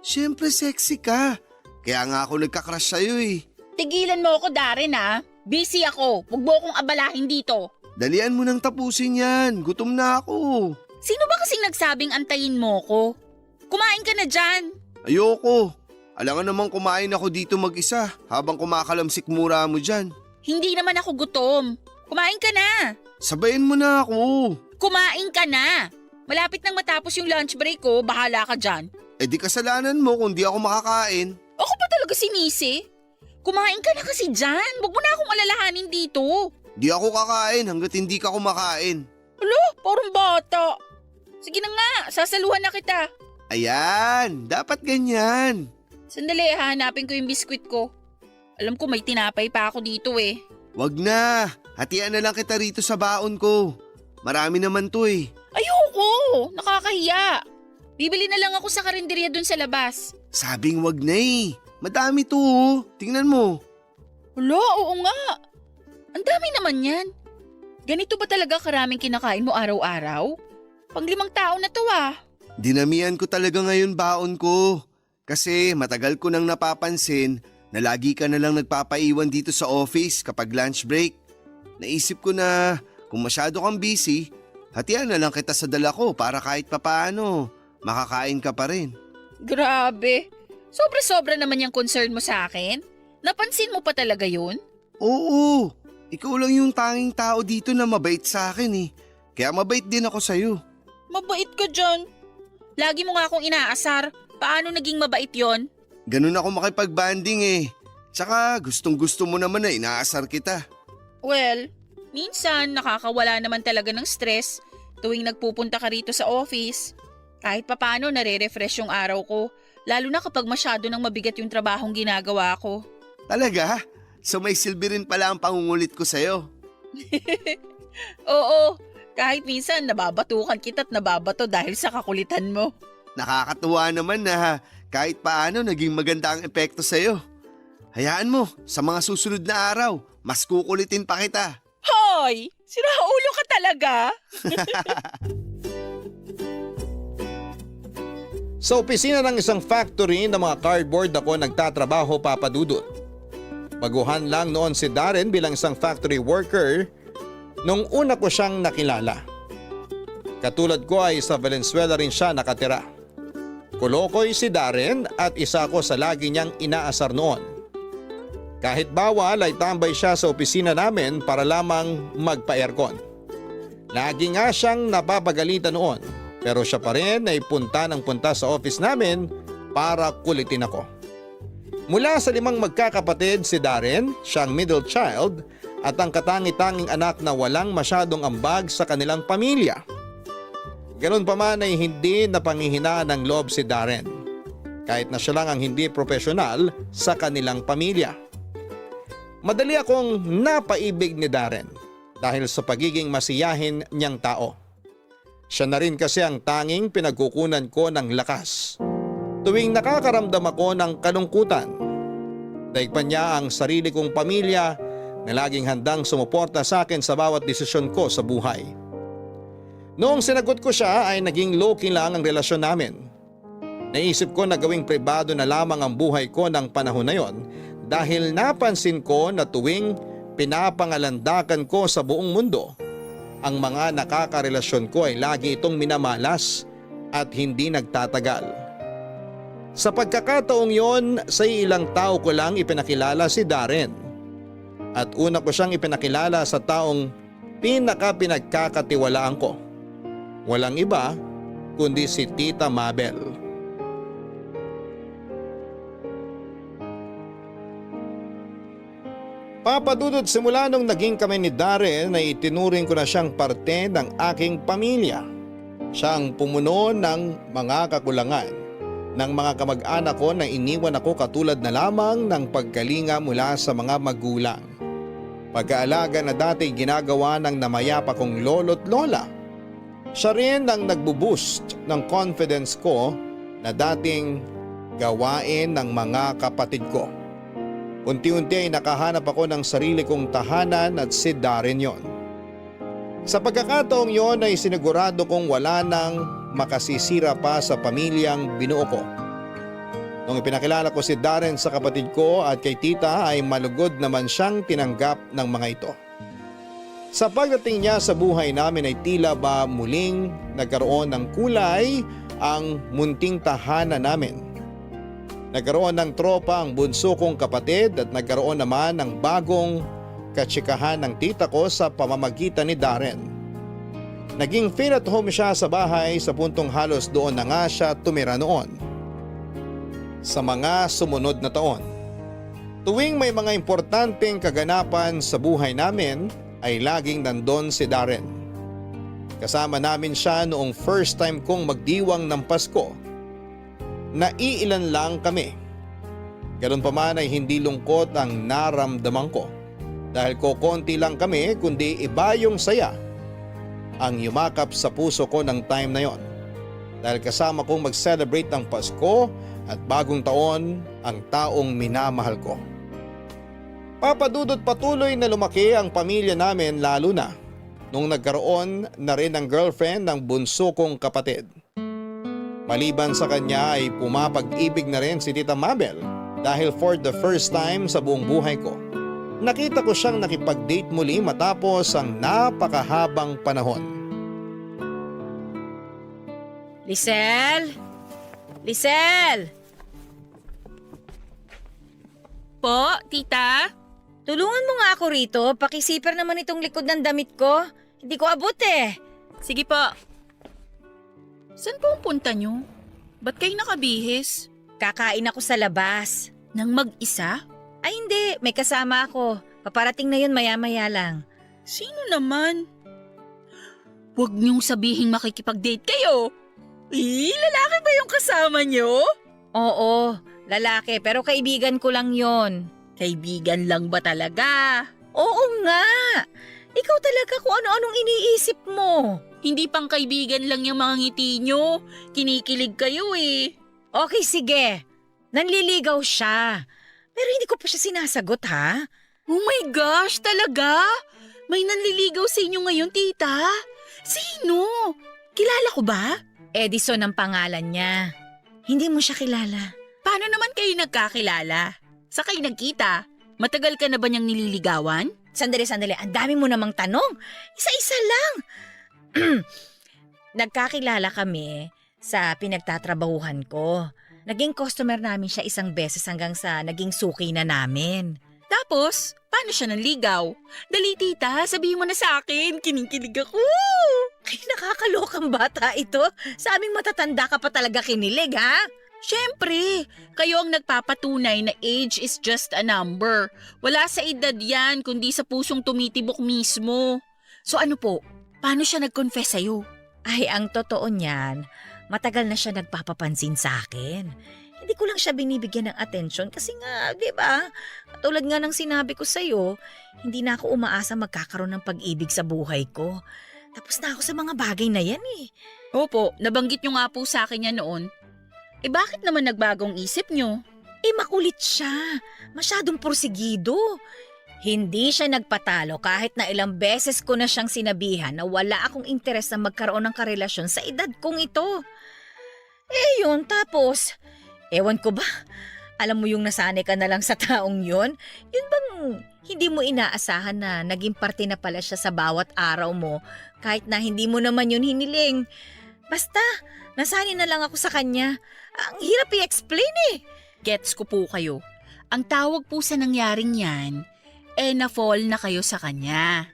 Siyempre sexy ka. Kaya nga ako nagka-crush sa'yo eh. Tigilan mo ako, Darren ha. Busy ako. Huwag mo akong abalahin dito. Dalian mo nang tapusin yan. Gutom na ako. Sino ba kasing nagsabing antayin mo ko? Kumain ka na dyan. Ayoko. Alangan namang kumain ako dito mag-isa habang kumakalamsik mura mo dyan. Hindi naman ako gutom. Kumain ka na. Sabayin mo na ako. Kumain ka na. Malapit nang matapos yung lunch break ko, bahala ka dyan. Eh di kasalanan mo kung di ako makakain. Ako pa talaga sinisi. Kumain ka na kasi dyan. Huwag mo na akong alalahanin dito. Di ako kakain hanggat hindi ka kumakain. Alo, parang bata. Sige na nga, sasaluhan na kita. Ayan, dapat ganyan. Sandali, hahanapin ko yung biskwit ko. Alam ko may tinapay pa ako dito eh. Wag na, hatian na lang kita rito sa baon ko. Marami naman to eh. Ayoko, nakakahiya. Bibili na lang ako sa karinderya dun sa labas. Sabing wag na eh. Madami to oh. Tingnan mo. Hala, oo nga. Ang dami naman yan. Ganito ba talaga karaming kinakain mo araw-araw? Pang-5 tao na to ah. Dinamihan ko talaga ngayon baon ko. Kasi matagal ko nang napapansin na lagi ka na lang nagpapaiwan dito sa office kapag lunch break. Naisip ko na kung masyado kang busy, hatian na lang kita sa dala ko para kahit papaano makakain ka pa rin. Grabe. Sobra-sobra naman yung concern mo sa akin. Napansin mo pa talaga yun? Oo, ikaw lang yung tanging tao dito na mabait sa akin eh. Kaya mabait din ako sa'yo. Mabait ka dyan. Lagi mo nga akong inaasar. Paano naging mabait yon? Ganun ako makipag-banding eh. Tsaka gustong gusto mo naman na inaasar kita. Well, minsan nakakawala naman talaga ng stress tuwing nagpupunta ka rito sa office. Kahit papaano nare-refresh yung araw ko, lalo na kapag masyado nang mabigat yung trabahong ginagawa ko. Talaga? So may silbi rin pala ang pangungulit ko sa'yo. Oo, kahit minsan nababatukan kita't nababato dahil sa kakulitan mo. Nakakatuwa naman na kahit paano naging maganda ang epekto sa'yo. Hayaan mo, sa mga susunod na araw, mas kukulitin pa kita. Hoy! Siraulo ka talaga! Sa opisina ng isang factory ng mga cardboard ako nagtatrabaho, Papa Dudut. Baguhan lang noon si Darren bilang isang factory worker nung una ko siyang nakilala. Katulad ko ay sa Valenzuela rin siya nakatira. Kolokoy si Darren at isa ko sa lagi niyang inaasar noon. Kahit bawal ay tambay siya sa opisina namin para lamang magpa-aircon. Lagi nga siyang napapagalitan noon pero siya pa rin ay punta ng punta sa office namin para kulitin ako. Mula sa 5 magkakapatid si Darren, siyang middle child at ang katangi-tanging anak na walang masyadong ambag sa kanilang pamilya. Ganun pa man ay hindi napangihinaan ng loob si Darren, kahit na siya lang ang hindi profesional sa kanilang pamilya. Madali akong napaibig ni Darren dahil sa pagiging masiyahin niyang tao. Siya na rin kasi ang tanging pinagkukunan ko ng lakas. Tuwing nakakaramdam ako ng kalungkutan, daig pa niya ang sarili kong pamilya na laging handang sumuporta sa akin sa bawat desisyon ko sa buhay. Noong sinagot ko siya ay naging low-key lang ang relasyon namin. Naisip ko na gawing pribado na lamang ang buhay ko ng panahon na yon dahil napansin ko na tuwing pinapangalandakan ko sa buong mundo, ang mga nakakarelasyon ko ay lagi itong minamalas at hindi nagtatagal. Sa pagkakataong yon, sa ilang tao ko lang ipinakilala si Darren. At una ko siyang ipinakilala sa taong pinagkakatiwalaan ko. Walang iba kundi si Tita Mabel. Papadudod simula nung naging kami ni Darren ay itinuring ko na siyang parte ng aking pamilya. Siya ang pumuno ng mga kakulangan ng mga kamag-anak ko na iniwan ako katulad na lamang ng pagkalinga mula sa mga magulang. Pag-aalaga na dati ginagawa ng namayapa kong lolo't lola. Siya rin ang nagbo-boost ng confidence ko na dating gawain ng mga kapatid ko. Unti-unti ay nakahanap ako ng sarili kong tahanan at si Darren yon. Sa pagkakataong yon ay sinigurado kong wala nang makasisira pa sa pamilyang binuo ko. Nung ipinakilala ko si Darren sa kapatid ko at kay tita ay malugod naman siyang tinanggap ng mga ito. Sa pagdating niya sa buhay namin ay tila ba muling nagkaroon ng kulay ang munting tahanan namin. Nagkaroon ng tropa ang bunso kong kapatid at nagkaroon naman ng bagong katsikahan ng tita ko sa pamamagitan ni Darren. Naging feel at home siya sa bahay sa puntong halos doon na nga siya tumira noon. Sa mga sumunod na taon, tuwing may mga importanteng kaganapan sa buhay namin ay laging nandun si Darren. Kasama namin siya noong first time kong magdiwang ng Pasko. Naiilan lang kami. Ganun pa man ay hindi lungkot ang naramdaman ko dahil kokonti lang kami kundi iba yung saya ang yumakap sa puso ko ng time na yon. Dahil kasama kong mag-celebrate ng Pasko at bagong taon ang taong minamahal ko. Papadudot patuloy na lumaki ang pamilya namin lalo na nung nagkaroon na rin ng girlfriend ng bunso kong kapatid. Maliban sa kanya ay pumapag-ibig na rin si Tita Mabel dahil for the first time sa buong buhay ko, nakita ko siyang nakipag-date muli matapos ang napakahabang panahon. Lisel? Lisel! Po, tita? Tulungan mo nga ako rito. Pakisiper naman itong likod ng damit ko. Hindi ko abot eh. Sige po. Saan po ang punta nyo? Ba't kayo nakabihis? Kakain ako sa labas. Nang mag-isa? Ay hindi, may kasama ako. Paparating na yun maya-maya lang. Sino naman? Huwag niyong sabihing makikipag-date kayo. Lalaki ba yung kasama niyo? Oo, lalaki pero kaibigan ko lang yon. Kaibigan lang ba talaga? Oo nga. Ikaw talaga kung ano-anong iniisip mo. Hindi pang kaibigan lang yung mga ngiti nyo. Kinikilig kayo eh. Okay, sige. Nanliligaw siya. Pero hindi ko pa siya sinasagot ha. Oh my gosh, talaga? May nanliligaw sa inyo ngayon, tita? Sino? Kilala ko ba? Edison ang pangalan niya. Hindi mo siya kilala. Paano naman kayo nagkakilala? Sa kayo nagkita? Matagal ka na ba niyang nililigawan? Sandali. Ang dami mo namang tanong. Isa-isa lang. Nagkakilala kami sa pinagtatrabahuhan ko. Naging customer namin siya isang beses hanggang sa naging suki na namin. Tapos, paano siya nanligaw? Dali tita, sabihin mo na sa akin, kinikilig ako. Ay, nakakalokang bata ito. Sa aming matatanda ka pa talaga kinilig, ha? Siyempre, kayo ang nagpapatunay na age is just a number. Wala sa edad yan, kundi sa pusong tumitibok mismo. So ano po, paano siya nag-confess sa'yo? Ay, ang totoo niyan, matagal na siya nagpapapansin sa akin. Hindi ko lang siya binibigyan ng atensyon kasi nga, di ba? Tulad nga ng sinabi ko sa'yo, hindi na ako umaasa magkakaroon ng pag-ibig sa buhay ko. Tapos na ako sa mga bagay na yan eh. Opo, nabanggit niyo nga po sa akin yan noon. Eh bakit naman nagbagong isip niyo? Eh makulit siya, masyadong porsigido. Hindi siya nagpatalo kahit na ilang beses ko na siyang sinabihan na wala akong interes na magkaroon ng karelasyon sa edad kong ito. Eh yun, tapos, ewan ko ba, alam mo yung nasanay ka na lang sa taong yun? Yun bang hindi mo inaasahan na naging parte na pala siya sa bawat araw mo kahit na hindi mo naman yun hiniling? Basta, nasanay na lang ako sa kanya. Ang hirap i-explain eh. Gets ko po kayo. Ang tawag po sa nangyaring yan, na-fall na kayo sa kanya.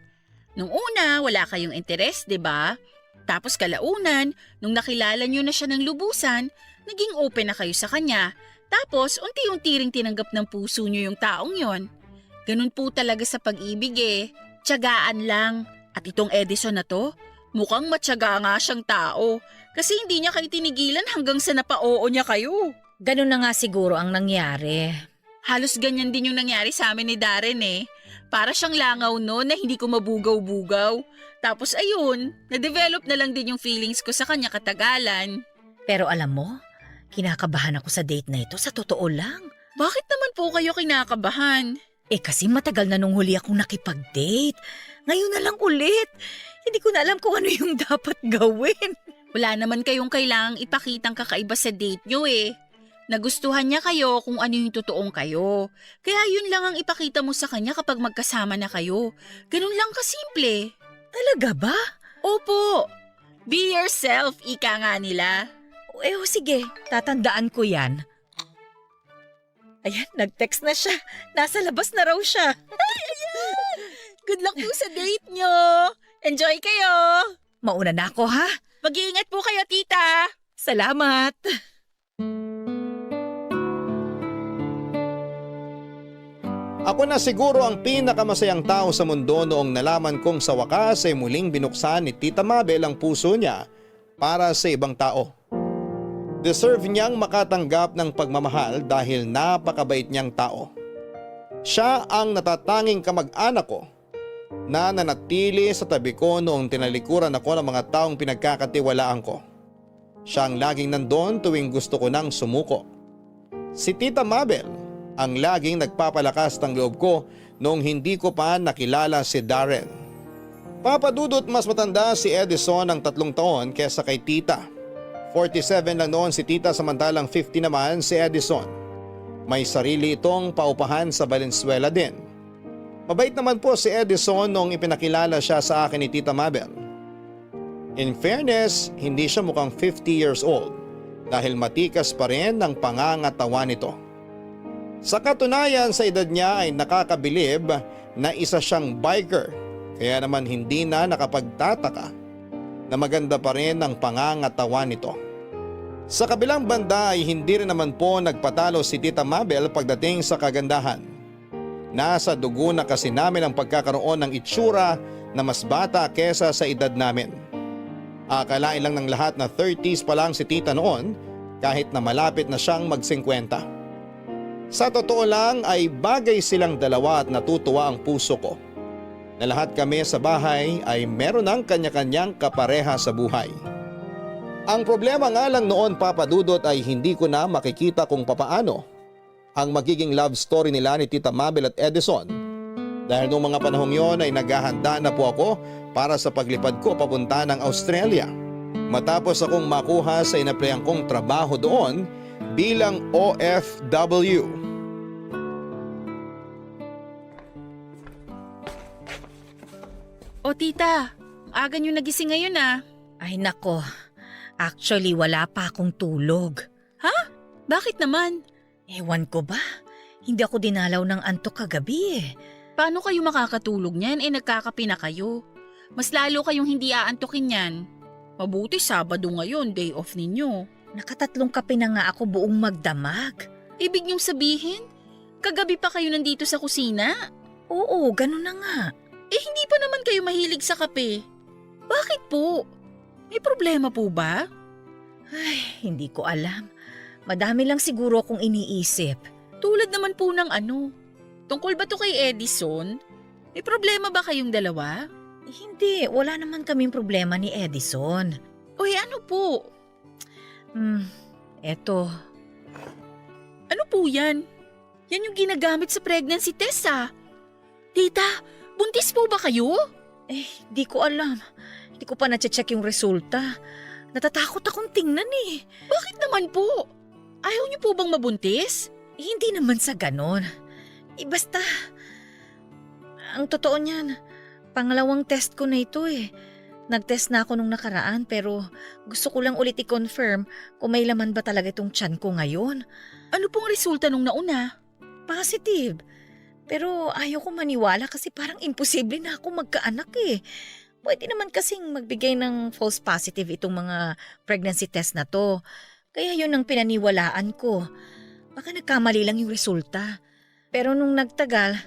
Nung una, wala kayong interes, di ba? Tapos kalaunan, nung nakilala nyo na siya ng lubusan, naging open na kayo sa kanya. Tapos, unti-unti ring tinanggap ng puso nyo yung taong yon. Ganun po talaga sa pag-ibig eh. Tiyagaan lang. At itong Edison na to, mukhang matyaga nga siyang tao. Kasi hindi niya kayo tinigilan hanggang sa napa-oo niya kayo. Ganun na nga siguro ang nangyari. Halos ganyan din yung nangyari sa amin ni Darren eh. Para siyang langaw no na hindi ko mabugaw-bugaw. Tapos ayun, na-develop na lang din yung feelings ko sa kanya katagalan. Pero alam mo, kinakabahan ako sa date na ito sa totoo lang. Bakit naman po kayo kinakabahan? Eh kasi matagal na nung huli akong nakipag-date. Ngayon na lang ulit. Hindi ko na alam kung ano yung dapat gawin. Wala naman kayong kailangang ipakitang kakaiba sa date nyo eh. Nagustuhan niya kayo kung ano yung totoong kayo. Kaya yun lang ang ipakita mo sa kanya kapag magkasama na kayo. Ganun lang kasimple. Talaga ba? Opo. Be yourself, ika nga nila. Sige, tatandaan ko yan. Ayan, nag-text na siya. Nasa labas na raw siya. Good luck po sa date nyo. Enjoy kayo. Mauna na ako ha. Mag-iingat po kayo, tita. Salamat. Ako na siguro ang pinakamasayang tao sa mundo noong nalaman kong sa wakas ay muling binuksan ni Tita Mabel ang puso niya para sa ibang tao. Deserve niyang makatanggap ng pagmamahal dahil napakabait niyang tao. Siya ang natatanging kamag-anak ko na nanatili sa tabi ko noong tinalikuran ako ng mga taong pinagkakatiwalaan ko. Siya ang laging nandun tuwing gusto ko nang sumuko. Si Tita Mabel ang laging nagpapalakas ng loob ko noong hindi ko pa nakilala si Darren. Papadudot mas matanda si Edison ng 3 taon kesa kay Tita. 47 lang noon si Tita samantalang 50 naman si Edison. May sarili itong paupahan sa Valenzuela din. Mabait naman po si Edison noong ipinakilala siya sa akin ni Tita Mabel. In fairness, hindi siya mukhang 50 years old dahil matikas pa rin ang pangangatawan nito. Sa katunayan sa edad niya ay nakakabilib na isa siyang biker kaya naman hindi na nakapagtataka na maganda pa rin ang pangangatawan nito. Sa kabilang banda ay hindi rin naman po nagpatalo si Tita Mabel pagdating sa kagandahan. Nasa dugo na kasi namin ang pagkakaroon ng itsura na mas bata kesa sa edad namin. Akalain lang ng lahat na 30s pa lang si Tita noon kahit na malapit na siyang mag-50. Sa totoo lang ay bagay silang dalawa at natutuwa ang puso ko na lahat kami sa bahay ay meron ng kanya-kanyang kapareha sa buhay. Ang problema nga lang noon papadudot ay hindi ko na makikita kung papaano ang magiging love story nila ni Tita Mabel at Edison dahil noong mga panahong yon ay naghahanda na po ako para sa paglipad ko papunta ng Australia. Matapos akong makuha sa inaplayan kong trabaho doon bilang OFW. O tita, aga nyo nagising ngayon ah. Ay nako, actually wala pa akong tulog. Bakit naman? Ewan ko ba? Hindi ako dinalaw ng antok kagabi eh. Paano kayo makakatulog niyan nagkakape na kayo? Mas lalo kayong hindi aantukin yan. Mabuti Sabado ngayon, day off ninyo. Nakatatlong kape na nga ako buong magdamag. Ibig niyong sabihin, kagabi pa kayo nandito sa kusina? Oo, ganun na nga. Hindi pa naman kayo mahilig sa kape. Bakit po? May problema po ba? Ay, hindi ko alam. Madami lang siguro akong iniisip. Tulad naman po ng ano. Tungkol ba to kay Edison? May problema ba kayong dalawa? Hindi, wala naman kaming problema ni Edison. Uy, ano po? Eto. Ano po yan? Yan yung ginagamit sa pregnancy test ah. Tita, buntis po ba kayo? Di ko alam. Hindi ko pa na-check yung resulta. Natatakot akong tingnan eh. Bakit naman po? Ayaw niyo po bang mabuntis? Hindi naman sa ganon. Basta, ang totoo niyan, pangalawang test ko na ito eh. Nag-test na ako nung nakaraan pero gusto ko lang ulit i-confirm kung may laman ba talaga itong tiyan ko ngayon. Ano pong resulta nung nauna? Positive. Pero ayaw ko maniwala kasi parang imposible na ako magkaanak eh. Pwede naman kasing magbigay ng false positive itong mga pregnancy test na to. Kaya yun ang pinaniwalaan ko. Baka nagkamali lang yung resulta. Pero nung nagtagal,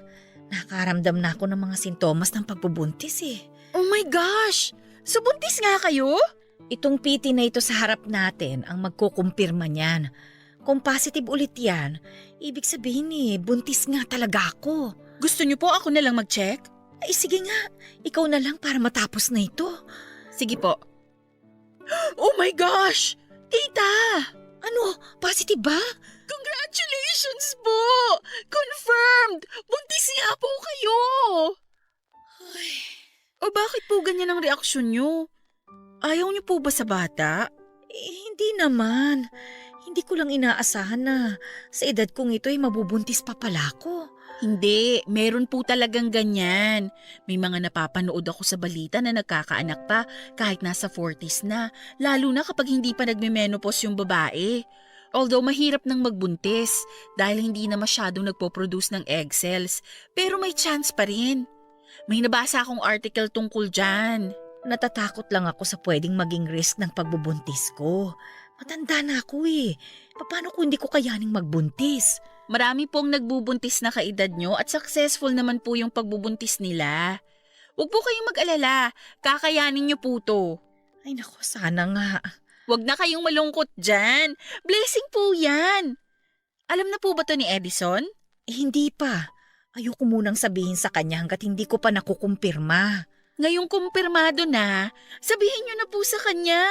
nakaramdam na ako ng mga sintomas ng pagbubuntis eh. Oh my gosh! So buntis nga kayo? Itong PT na ito sa harap natin ang magkukumpirma niyan. Kung positive ulit yan, ibig sabihin buntis nga talaga ako. Gusto niyo po ako na lang mag-check? Ay sige nga, ikaw na lang para matapos na ito. Sige po. Oh my gosh! Tita! Ano? Positive ba? Congratulations po! Confirmed! Buntis nga po kayo! O bakit po ganyan ang reaksyon niyo? Ayaw niyo po ba sa bata? Hindi naman. Hindi ko lang inaasahan na sa edad kong ito ay mabubuntis pa pala ako. Hindi, meron po talagang ganyan. May mga napapanood ako sa balita na nagkakaanak pa kahit nasa 40s na, lalo na kapag hindi pa nagme-menopause yung babae. Although mahirap nang magbuntis dahil hindi na masyadong nagpo-produce ng egg cells, pero may chance pa rin. May nabasa akong article tungkol dyan. Natatakot lang ako sa pwedeng maging risk ng pagbubuntis ko. Matanda na ako eh. Paano kung hindi ko kayaning magbuntis? Marami pong nagbubuntis na kaedad nyo at successful naman po yung pagbubuntis nila. Huwag po kayong mag-alala, kakayanin nyo po to. Ay naku, sana nga. Huwag na kayong malungkot dyan. Blessing po yan. Alam na po ba to ni Edison? Hindi pa. Ayoko munang sabihin sa kanya hanggat hindi ko pa nakukumpirma. Ngayong kumpirmado na, sabihin nyo na po sa kanya.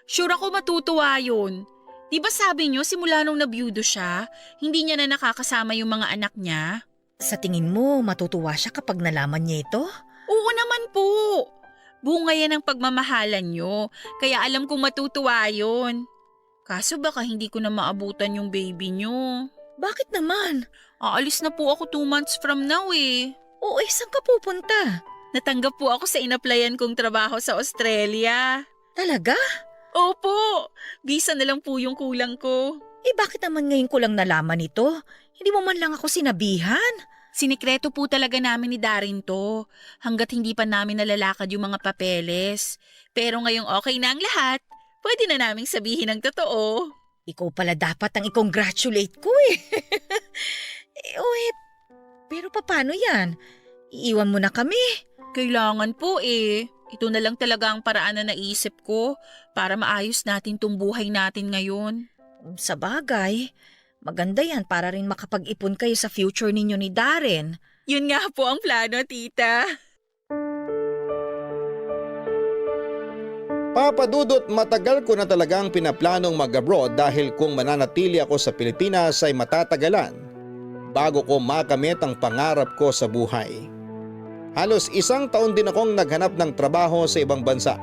Sure ako matutuwa yun. Di ba sabi nyo simula nung nabiyudo siya, hindi niya na nakakasama yung mga anak niya? Sa tingin mo, matutuwa siya kapag nalaman niya ito? Oo naman po. Bunga yan ang pagmamahalan nyo, kaya alam kong matutuwa yun. Kaso baka hindi ko na maabutan yung baby nyo. Bakit naman? Aalis na po ako 2 months from now eh. Oo, saan ka pupunta? Natanggap po ako sa inaplayan kong trabaho sa Australia. Talaga? Opo, visa na lang po yung kulang ko. Bakit naman ngayon ko lang nalaman ito? Hindi mo man lang ako sinabihan? Sinikreto po talaga namin ni Darin to, hanggat hindi pa namin nalalakad yung mga papeles. Pero ngayong okay na ang lahat, pwede na naming sabihin ang totoo. Ikaw pala dapat ang i-congratulate ko eh. Pero paano yan? Iiwan mo na kami? Kailangan po eh. Ito na lang talaga ang paraan na naisip ko para maayos natin tong buhay natin ngayon. Sa bagay, maganda yan para rin makapag-ipon kayo sa future ninyo ni Darren. Yun nga po ang plano, tita. Papa Dudut, matagal ko na talagang pinaplanong mag-abroad dahil kung mananatili ako sa Pilipinas ay matatagalan bago ko makamit ang pangarap ko sa buhay. Halos 1 taon din akong naghanap ng trabaho sa ibang bansa.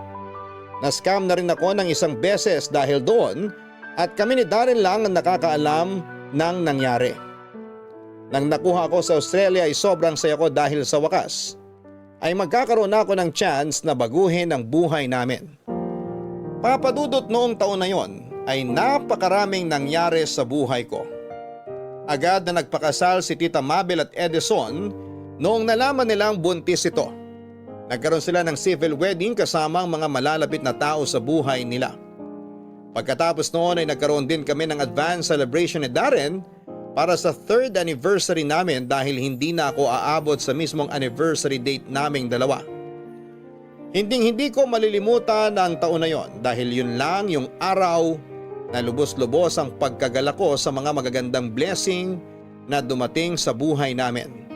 Na-scam na rin ako ng 1 beses dahil doon at kami ni Darren lang ang nakakaalam ng nangyari. Nang nakuha ko sa Australia ay sobrang saya ko dahil sa wakas ay magkakaroon ako ng chance na baguhin ang buhay namin. Papadudot noong taon na yon ay napakaraming nangyari sa buhay ko. Agad na nagpakasal si Tita Mabel at Edison noong nalaman nilang buntis ito. Nagkaroon sila ng civil wedding kasama ang mga malalapit na tao sa buhay nila. Pagkatapos noon ay nagkaroon din kami ng advance celebration ni Darren para sa 3rd anniversary namin dahil hindi na ako aabot sa mismong anniversary date naming dalawa. Hindi ko malilimutan ang taon na yon dahil yun lang yung araw na lubos-lubos ang pagkagala ko sa mga magagandang blessing na dumating sa buhay namin.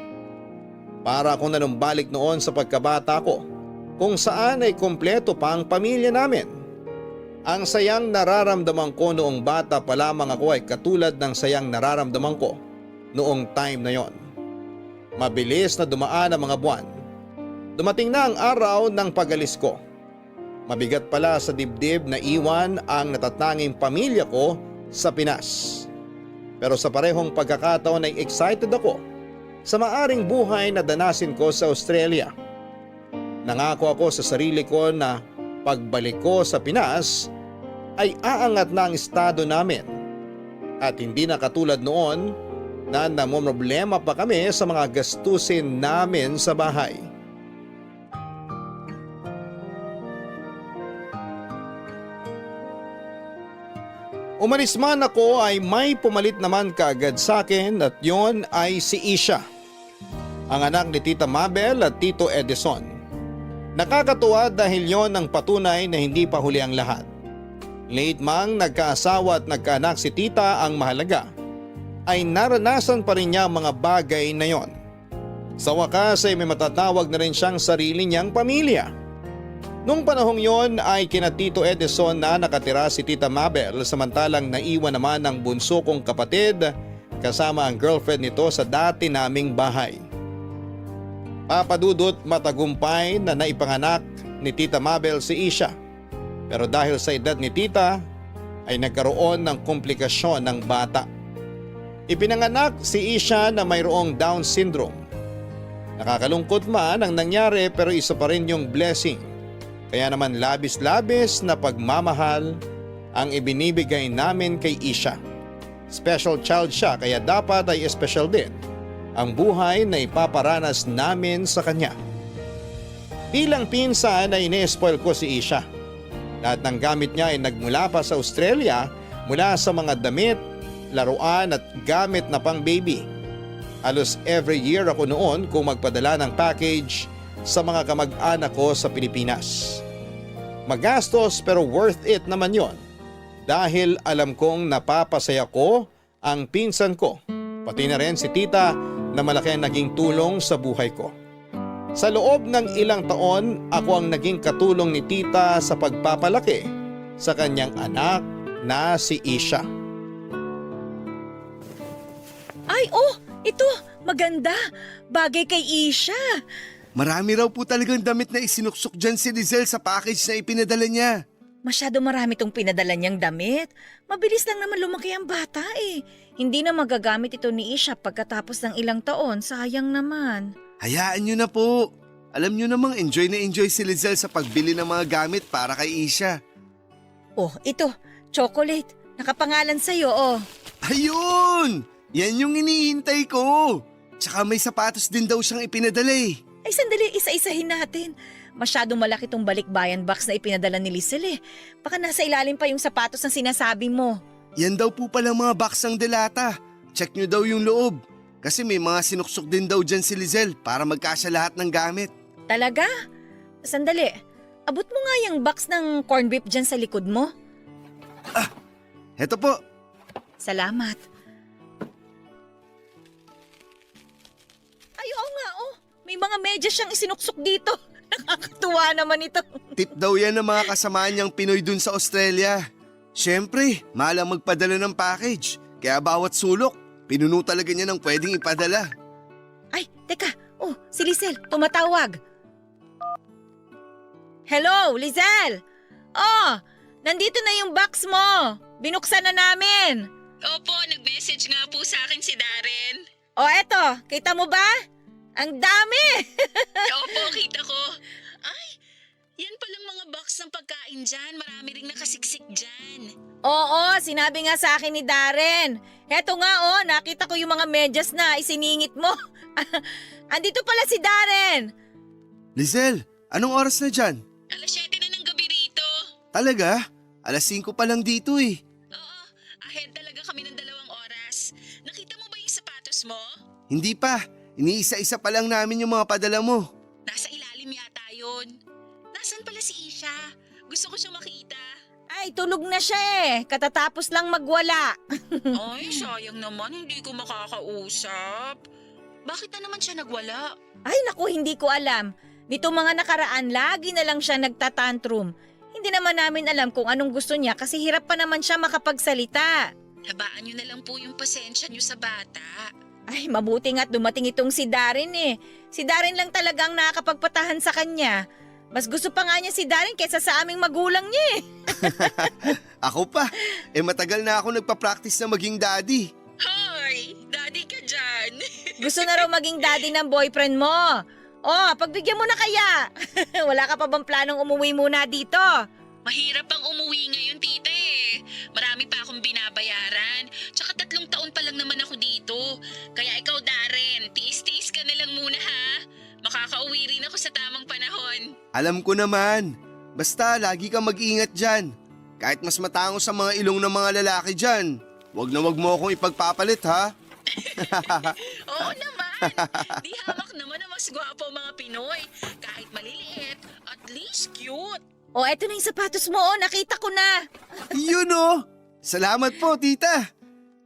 Para akong nanumbalik noon sa pagkabata ko kung saan ay kompleto pa ang pamilya namin. Ang sayang nararamdaman ko noong bata pa lamang ako ay katulad ng sayang nararamdaman ko noong time na yon. Mabilis na dumaan ang mga buwan. Dumating na ang araw ng pag-alis ko. Mabigat pala sa dibdib na iwan ang natatanging pamilya ko sa Pinas. Pero sa parehong pagkakataon ay excited ako sa maaring buhay na danasin ko sa Australia. Nangako ako sa sarili ko na pagbalik ko sa Pinas ay aangat na ang estado namin at hindi na katulad noon na namomroblema pa kami sa mga gastusin namin sa bahay. Umalis man ako ay may pumalit naman kaagad sa akin at yon ay si Isha, ang anak ni Tita Mabel at Tito Edison. Nakakatuwa dahil yon ang patunay na hindi pa huli ang lahat. Late mang nagkaasawa at nagkaanak si Tita ang mahalaga, ay naranasan pa rin niya ang mga bagay na yon. Sa wakas ay may matatawag na rin siyang sarili niyang pamilya. Nung panahong yon ay kina Tito Edison na nakatira si Tita Mabel samantalang naiwan naman ang bunso kong kapatid kasama ang girlfriend nito sa dati naming bahay. Papadudot matagumpay na naipanganak ni Tita Mabel si Isha. Pero dahil sa edad ni Tita ay nagkaroon ng komplikasyon ng bata. Ipinanganak si Isha na mayroong Down syndrome. Nakakalungkot man ang nangyari pero isa pa rin yung blessing. Kaya naman labis-labis na pagmamahal ang ibinibigay namin kay Isha. Special child siya kaya dapat ay special din ang buhay na ipaparanas namin sa kanya. Bilang pinsan ay ine-spoil ko si Isha. Lahat ng gamit niya ay nagmula pa sa Australia mula sa mga damit, laruan at gamit na pang baby. Halos every year ako noon kung magpadala ng package sa mga kamag-anak ko sa Pilipinas. Magastos pero worth it naman yon dahil alam kong napapasaya ko ang pinsan ko, pati na rin si Tita na malaki ang naging tulong sa buhay ko. Sa loob ng ilang taon, ako ang naging katulong ni Tita sa pagpapalaki sa kanyang anak na si Isha. Ay, ito, maganda. Bagay kay Isha. Marami raw po talagang damit na isinuksok dyan si Lizelle sa package na ipinadala niya. Masyado marami tong pinadala niyang damit. Mabilis lang naman lumaki ang bata eh. Hindi na magagamit ito ni Isha pagkatapos ng ilang taon. Sayang naman. Hayaan nyo na po. Alam nyo namang enjoy na enjoy si Lizelle sa pagbili ng mga gamit para kay Isha. Ito, chocolate. Nakapangalan sa'yo, Ayun! Yan yung iniintay ko. Tsaka may sapatos din daw siyang ipinadala eh. Ay, sandali, isa-isahin natin. Masyadong malaki tong balikbayan box na ipinadala ni Lizelle eh. Baka nasa ilalim pa yung sapatos na sinasabi mo. Yan daw po palang mga baksang delata. Check nyo daw yung loob. Kasi may mga sinuksok din daw dyan si Lizelle para magkasya lahat ng gamit. Talaga? Sandali, abot mo nga yung box ng corn beef dyan sa likod mo. Heto po. Salamat. Ay, oo nga, may mga medyas siyang isinuksok dito. Nakakatuwa naman ito. Tip daw yan ng mga kasamaan niyang Pinoy dun sa Australia. Siyempre, mahal ang magpadala ng package. Kaya bawat sulok, pinuno talaga niya ng pwedeng ipadala. Ay, teka. Si Lizelle, tumatawag. Hello, Lizelle! Nandito na yung box mo. Binuksan na namin. Opo, nag-message nga po sa akin si Darren. Eto, kita mo ba? Ang dami! Opo, kita ko. Ay, Yan palang mga box ng pagkain dyan. Marami ring nakasiksik dyan. Oo, sinabi nga sa akin ni Darren. Heto nga nakita ko yung mga medyas na isiningit mo. Andito pala si Darren. Lizelle, anong oras na dyan? Alas 7 na ng gabi rito. Talaga? Alas 5 pa lang dito eh. Oo, ahead talaga kami ng 2 oras. Nakita mo ba yung sapatos mo? Hindi pa. Iniisa-isa pa lang namin yung mga padala mo. Nasa ilalim yata yun. Nasaan pala si Isha? Gusto ko siyang makita. Ay, tulog na siya Katatapos lang magwala. Ay, sayang naman, hindi ko makakausap. Bakit na naman siya nagwala? Ay, naku, hindi ko alam. Nitong mga nakaraan, lagi na lang siya nagtatantrum. Hindi naman namin alam kung anong gusto niya kasi hirap pa naman siya makapagsalita. Habaan niyo na lang po yung pasensya niyo sa bata. Ay, mabuti nga't dumating itong si Darren Si Darren lang talagang nakakapagpatahan sa kanya. Mas gusto pa nga niya si Darren kaysa sa aming magulang niya Ako pa. Matagal na ako nagpa-practice na maging daddy. Hoy, daddy ka dyan. Gusto na raw maging daddy ng boyfriend mo. Pagbigyan mo na kaya. Wala ka pa bang planong umuwi muna dito? Mahirap pang umuwi ngayon, tita Marami pa akong binabayaran. Tsaka 3 taon pa lang naman ako dito. Kaya ikaw, Darren, tiis-tiis ka na lang muna ha. Makakauwi rin ako sa tamang panahon. Alam ko naman. Basta lagi kang mag-ingat dyan. Kahit mas matangos sa mga ilong ng mga lalaki dyan. Wag na wag mo akong ipagpapalit ha. Oo naman. Di hamak naman na mas gwapo ang mga Pinoy. Kahit maliliit, at least cute. Eto na yung sapatos mo nakita ko na. Yun oh. Salamat po tita.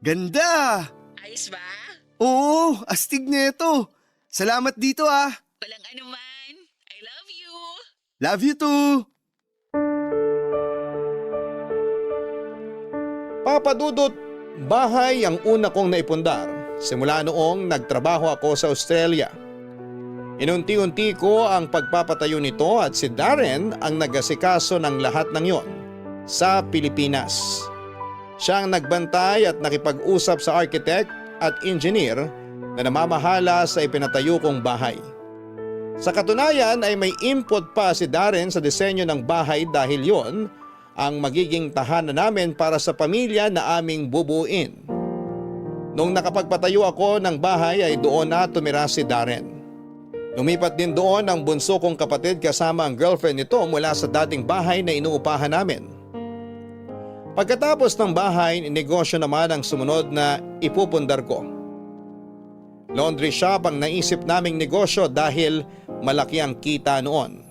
Ganda. Ayos ba? Oo, astig neto. Salamat dito ah. Walang anuman. I love you. Love you too. Papa Dudut, bahay ang una kong naipundar simula noong nagtrabaho ako sa Australia. Inunti-unti ko ang pagpapatayo nito at si Darren ang nagasikaso ng lahat ng yon sa Pilipinas. Siya ang nagbantay at nakipag-usap sa architect at engineer na namamahala sa ipinatayo kong bahay. Sa katunayan ay may input pa si Darren sa disenyo ng bahay dahil yon ang magiging tahanan namin para sa pamilya na aming bubuin. Nung nakapagpatayo ako ng bahay ay doon na tumira si Darren. Lumipat din doon ang bunso kong kapatid kasama ang girlfriend nito mula sa dating bahay na inuupahan namin. Pagkatapos ng bahay, negosyo naman ang sumunod na ipupundar ko. Laundry shop ang naisip naming negosyo dahil malaki ang kita noon.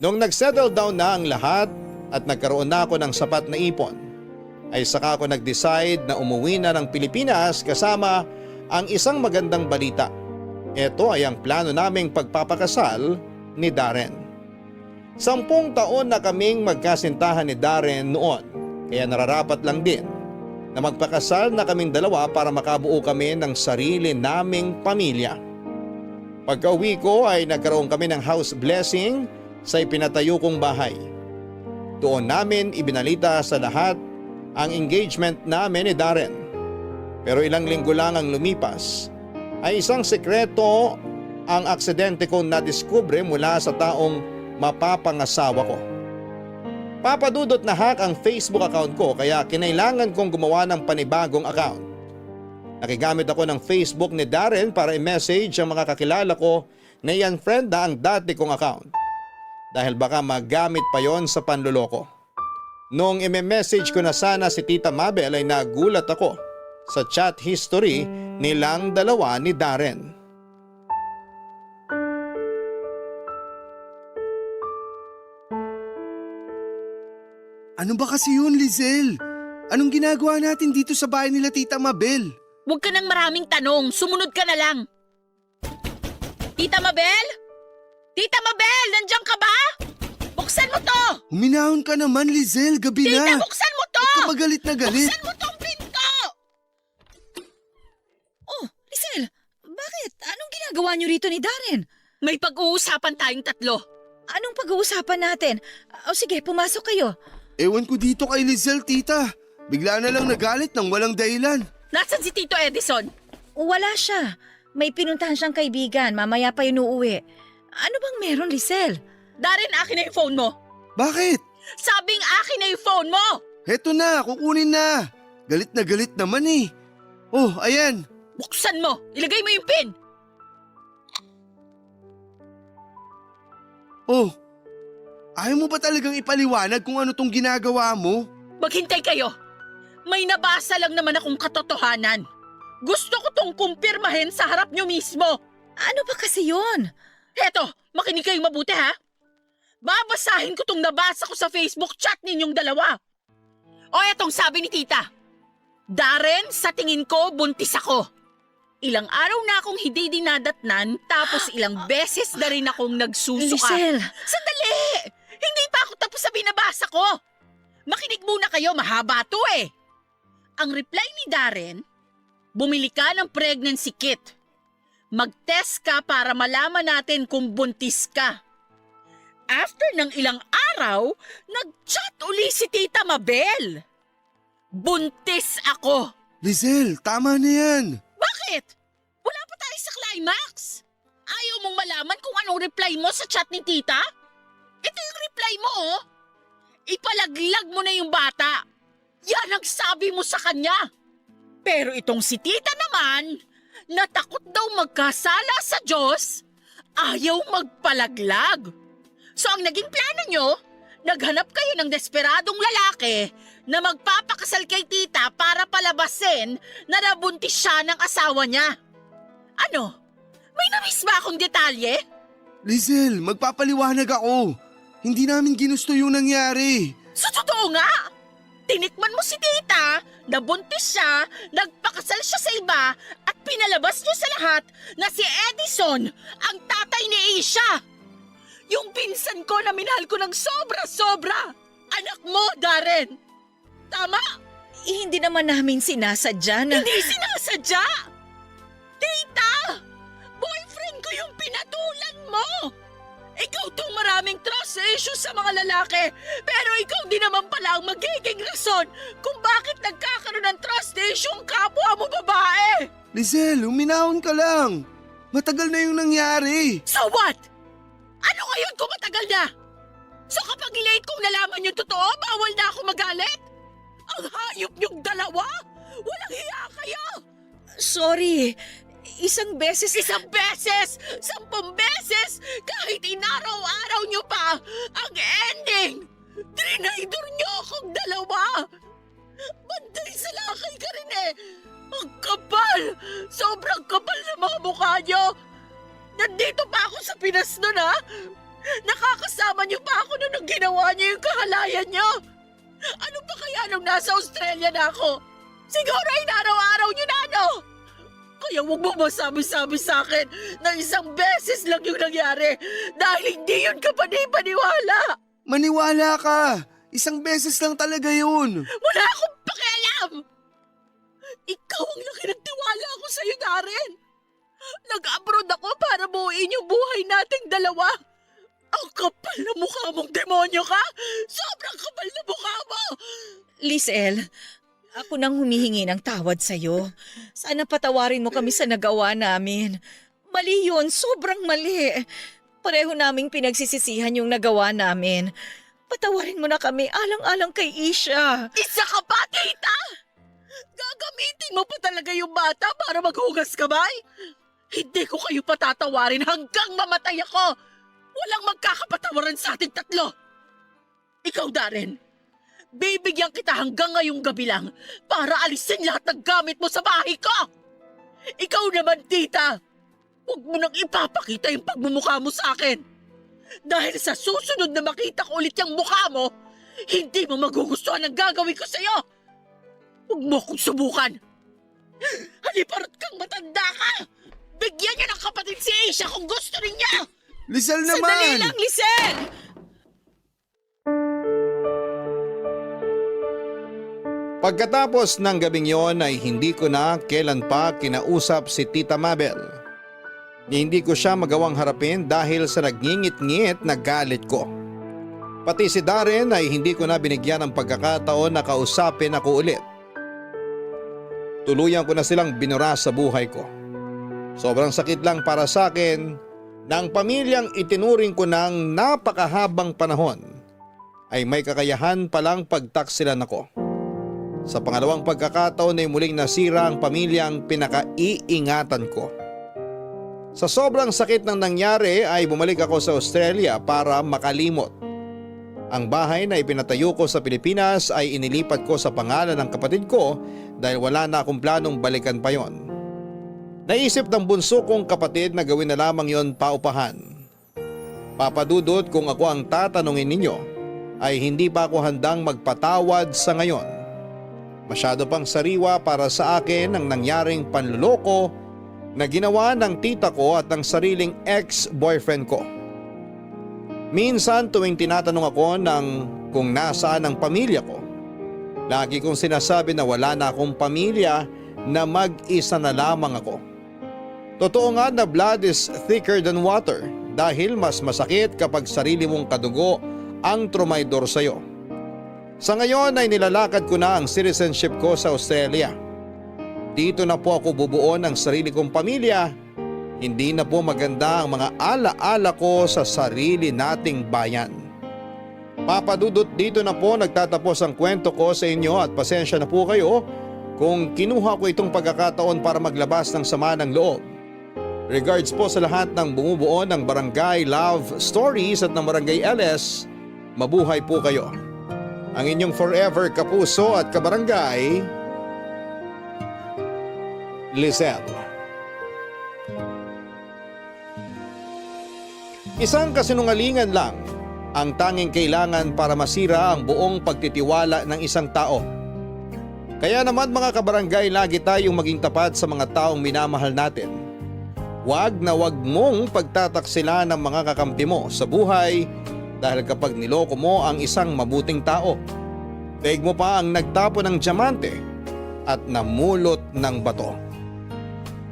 Nung nagsettle down na ang lahat at nagkaroon na ako ng sapat na ipon, ay saka ako nag-decide na umuwi na ng Pilipinas kasama ang isang magandang balita. Ito ay ang plano naming pagpapakasal ni Darren. 10 taon na kaming magkasintahan ni Darren noon, kaya nararapat lang din na magpakasal na kaming dalawa para makabuo kami ng sarili naming pamilya. Pagka-uwi ko ay nagkaroon kami ng house blessing sa ipinatayo kong bahay. Doon namin ibinalita sa lahat ang engagement namin ni Darren. Pero ilang linggo lang ang lumipas ay isang sekreto ang aksidente kong nadiskubre mula sa taong mapapangasawa ko. Papadudot na hack ang Facebook account ko kaya kinailangan kong gumawa ng panibagong account. Nakigamit ako ng Facebook ni Darren para i-message ang mga kakilala ko na i-unfriend na ang dati kong account. Dahil baka magamit pa yon sa panluloko. Nung i-message ko na sana si Tita Mabel ay nagulat ako sa chat history nilang dalawa ni Darren. Ano ba kasi yun, Lizelle? Anong ginagawa natin dito sa bahay nila Tita Mabel? Huwag ka ng maraming tanong. Sumunod ka na lang. Tita Mabel? Tita Mabel, nandiyan ka ba? Buksan mo to! Huminahon ka naman, Lizelle. Gabi Tita, na. buksan mo to! Ba't ka magalit na galit? Buksan mo tong pinto! Lizelle, bakit? Anong ginagawa niyo rito ni Darren? May pag-uusapan tayong 3. Anong pag-uusapan natin? Sige, pumasok kayo. Ewan ko dito kay Lizelle, tita. Bigla na lang nagalit nang walang dahilan. Nasaan si Tito Edison? Wala siya. May pinuntahan siyang kaibigan. Mamaya pa yun uuwi. Ano bang meron, Lizelle? Darren, akin na yung phone mo. Bakit? Sabing akin na yung phone mo! Heto na, kukunin na. Galit na galit naman eh. Oh, ayan. Buksan mo! Ilagay mo yung pin! Oh, ayaw mo ba talagang ipaliwanag kung ano tong ginagawa mo? Maghintay kayo! May nabasa lang naman akong katotohanan. Gusto ko tong kumpirmahin sa harap nyo mismo. Ano ba kasi yun? Heto, makinig kayong mabuti ha. Babasahin ko tong nabasa ko sa Facebook chat ninyong dalawa. O etong sabi ni tita. Darren, sa tingin ko, buntis ako. Ilang araw na akong hindi dinadatnan, tapos ilang beses na rin akong nagsusuka. Lisel! Sandali! Hindi pa ako tapos sa binabasa ko. Makinig muna kayo, mahaba to eh. Ang reply ni Darren, bumili ka ng pregnancy kit. Mag-test ka para malaman natin kung buntis ka. After ng ilang araw, nag-chat uli si Tita Mabel. Buntis ako. Lizelle, tama na yan. Bakit? Wala pa tayo sa climax. Ayaw mong malaman kung anong reply mo sa chat ni tita? Ito yung reply mo oh. Ipalaglag mo na yung bata. Yan ang sabi mo sa kanya. Pero itong si tita naman, natakot daw magkasala sa Diyos, ayaw magpalaglag. So ang naging plano nyo, naghanap kayo ng desperadong lalaki na magpapakasal kay tita para palabasin na nabuntis siya ng asawa niya. Ano? May namiss ba akong detalye? Lizelle, magpapaliwanag ako. Hindi namin ginusto yung nangyari. Sa totoo nga! Tinikman mo si tita, nabuntis siya, nagpakasal siya sa iba, at pinalabas niyo sa lahat na si Edison ang tatay ni Isha. Yung pinsan ko na minahal ko ng sobra-sobra. Anak mo, Darren. Tama? Hindi naman namin sinasadya na... Hindi sinasadya! Tita! Boyfriend ko yung pinatulan mo! Ikaw tong maraming trust issues sa mga lalaki, pero ikaw din naman pala ang magiging rason kung bakit nagkakaroon ng trust issue ang kapwa mo babae! Lizelle, uminahon ka lang. Matagal na yung nangyari. So what? Ano ngayon kung matagal na? So kapag late kong nalaman yung totoo, bawal na ako magalit? Ang hayop niyong dalawa? Walang hiya kayo! Sorry, isang beses... 1 beses! 10 beses! Kahit inaraw-araw niyo pa, ang ending! Trinaydor niyo akong dalawa! Bantay sa lakay ka rin eh! Ang kapal! Sobrang kapal na mga mukha niyo! Nandito pa ako sa Pinas nun ha? Nakakasama niyo pa ako nung ginawa niyo yung kahalayan niyo! Ano pa kaya nung nasa Australia na ako? Siguro inaraw-araw niyo na ano? Kaya huwag mo masabi-sabi sa akin na 1 beses lang yung nangyari dahil hindi yun ka paniwala. Maniwala ka. 1 beses lang talaga yun. Wala akong pakialam! Ikaw ang laki ng tiwala ko sa'yo, Darren. Nag-abroad ako para buuin yung buhay nating dalawa. Ang kapal na mukha mong demonyo ka! Sobrang kapal na mukha mo! Lisel, ako nang humihingi ng tawad sa'yo. Sana patawarin mo kami sa nagawa namin. Mali yun, sobrang mali. Pareho naming pinagsisisihan yung nagawa namin. Patawarin mo na kami alang-alang kay Isha. Isa ka pa, tita! Gagamitin mo pa talaga yung bata para maghugas kamay? Hindi ko kayo patatawarin hanggang mamatay ako! Walang magkakapatawaran sa ating tatlo! Ikaw, Darren, bibigyan kita hanggang ngayong gabi lang para alisin lahat ng gamit mo sa bahay ko! Ikaw naman, tita! Huwag mo nang ipapakita yung pagmumukha mo sa akin! Dahil sa susunod na makita ko ulit yung mukha mo, hindi mo magugustuhan ang gagawin ko sa'yo! Huwag mo akong subukan! Haliparot kang matanda ka! Bigyan niya ng kapatid si Aisha kung gusto rin niya! Lizelle Sandali naman! lang, Lisel! Pagkatapos ng gabing yon ay hindi ko na kailan pa kinausap si Tita Mabel. Hindi ko siya magawang harapin dahil sa nagngingit-ngit na galit ko. Pati si Darren ay hindi ko na binigyan ng pagkakataon na kausapin ako ulit. Tuluyan ko na silang binura sa buhay ko. Sobrang sakit lang para sa akin na ang pamilyang itinuring ko ng napakahabang panahon ay may kakayahan palang pagtaksilan ako. Sa pangalawang pagkakataon ay muling nasira ang pamilyang pinakaiingatan ko. Sa sobrang sakit ng nangyari ay bumalik ako sa Australia para makalimot. Ang bahay na ipinatayo ko sa Pilipinas ay inilipat ko sa pangalan ng kapatid ko dahil wala na akong planong balikan pa yon. Naisip ng bunso kong kapatid na gawin na lamang yon paupahan. Papadudot kung ako ang tatanungin ninyo ay hindi pa ako handang magpatawad sa ngayon. Masyado pang sariwa para sa akin ang nangyaring panluloko na ginawa ng tita ko at ng sariling ex-boyfriend ko. Minsan tuwing tinatanong ako ng kung nasaan ang pamilya ko, lagi kong sinasabi na wala na akong pamilya, na mag-isa na lamang ako. Totoo nga na blood is thicker than water dahil mas masakit kapag sarili mong kadugo ang trumaydor sa'yo. Sa ngayon ay nilalakad ko na ang citizenship ko sa Australia. Dito na po ako bubuo ng sarili kong pamilya. Hindi na po maganda ang mga ala-ala ko sa sarili nating bayan. Papadudot, dito na po nagtatapos ang kwento ko sa inyo at pasensya na po kayo kung kinuha ko itong pagkakataon para maglabas ng sama ng loob. Regards po sa lahat ng bumubuo ng Barangay Love Stories at ng Barangay LS. Mabuhay po kayo. Ang inyong forever kapuso at kabarangay, Lizelle. Isang kasinungalingan lang ang tanging kailangan para masira ang buong pagtitiwala ng isang tao. Kaya naman mga kabarangay, lagi tayong maging tapat sa mga taong minamahal natin. Huwag na huwag mong pagtataksilan ng mga kakampi mo sa buhay dahil kapag niloko mo ang isang mabuting tao, daig mo pa ang nagtapo ng diamante at namulot ng bato.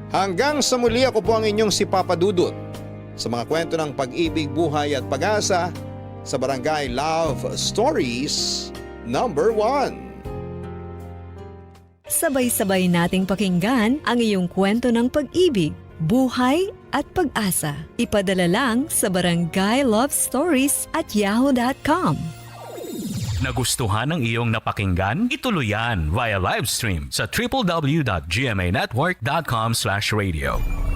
Hanggang sa muli, ako po ang inyong si Papa Dudut sa mga kwento ng pag-ibig, buhay at pag-asa sa Barangay Love Stories number 1. Sabay-sabay nating pakinggan ang iyong kwento ng pag-ibig, buhay at pag-asa. Ipadala lang sa barangaylovestories@yahoo.com. Nagustuhan ng iyong napakinggan? Ituloy yan via live stream sa www.gmanetwork.com/radio.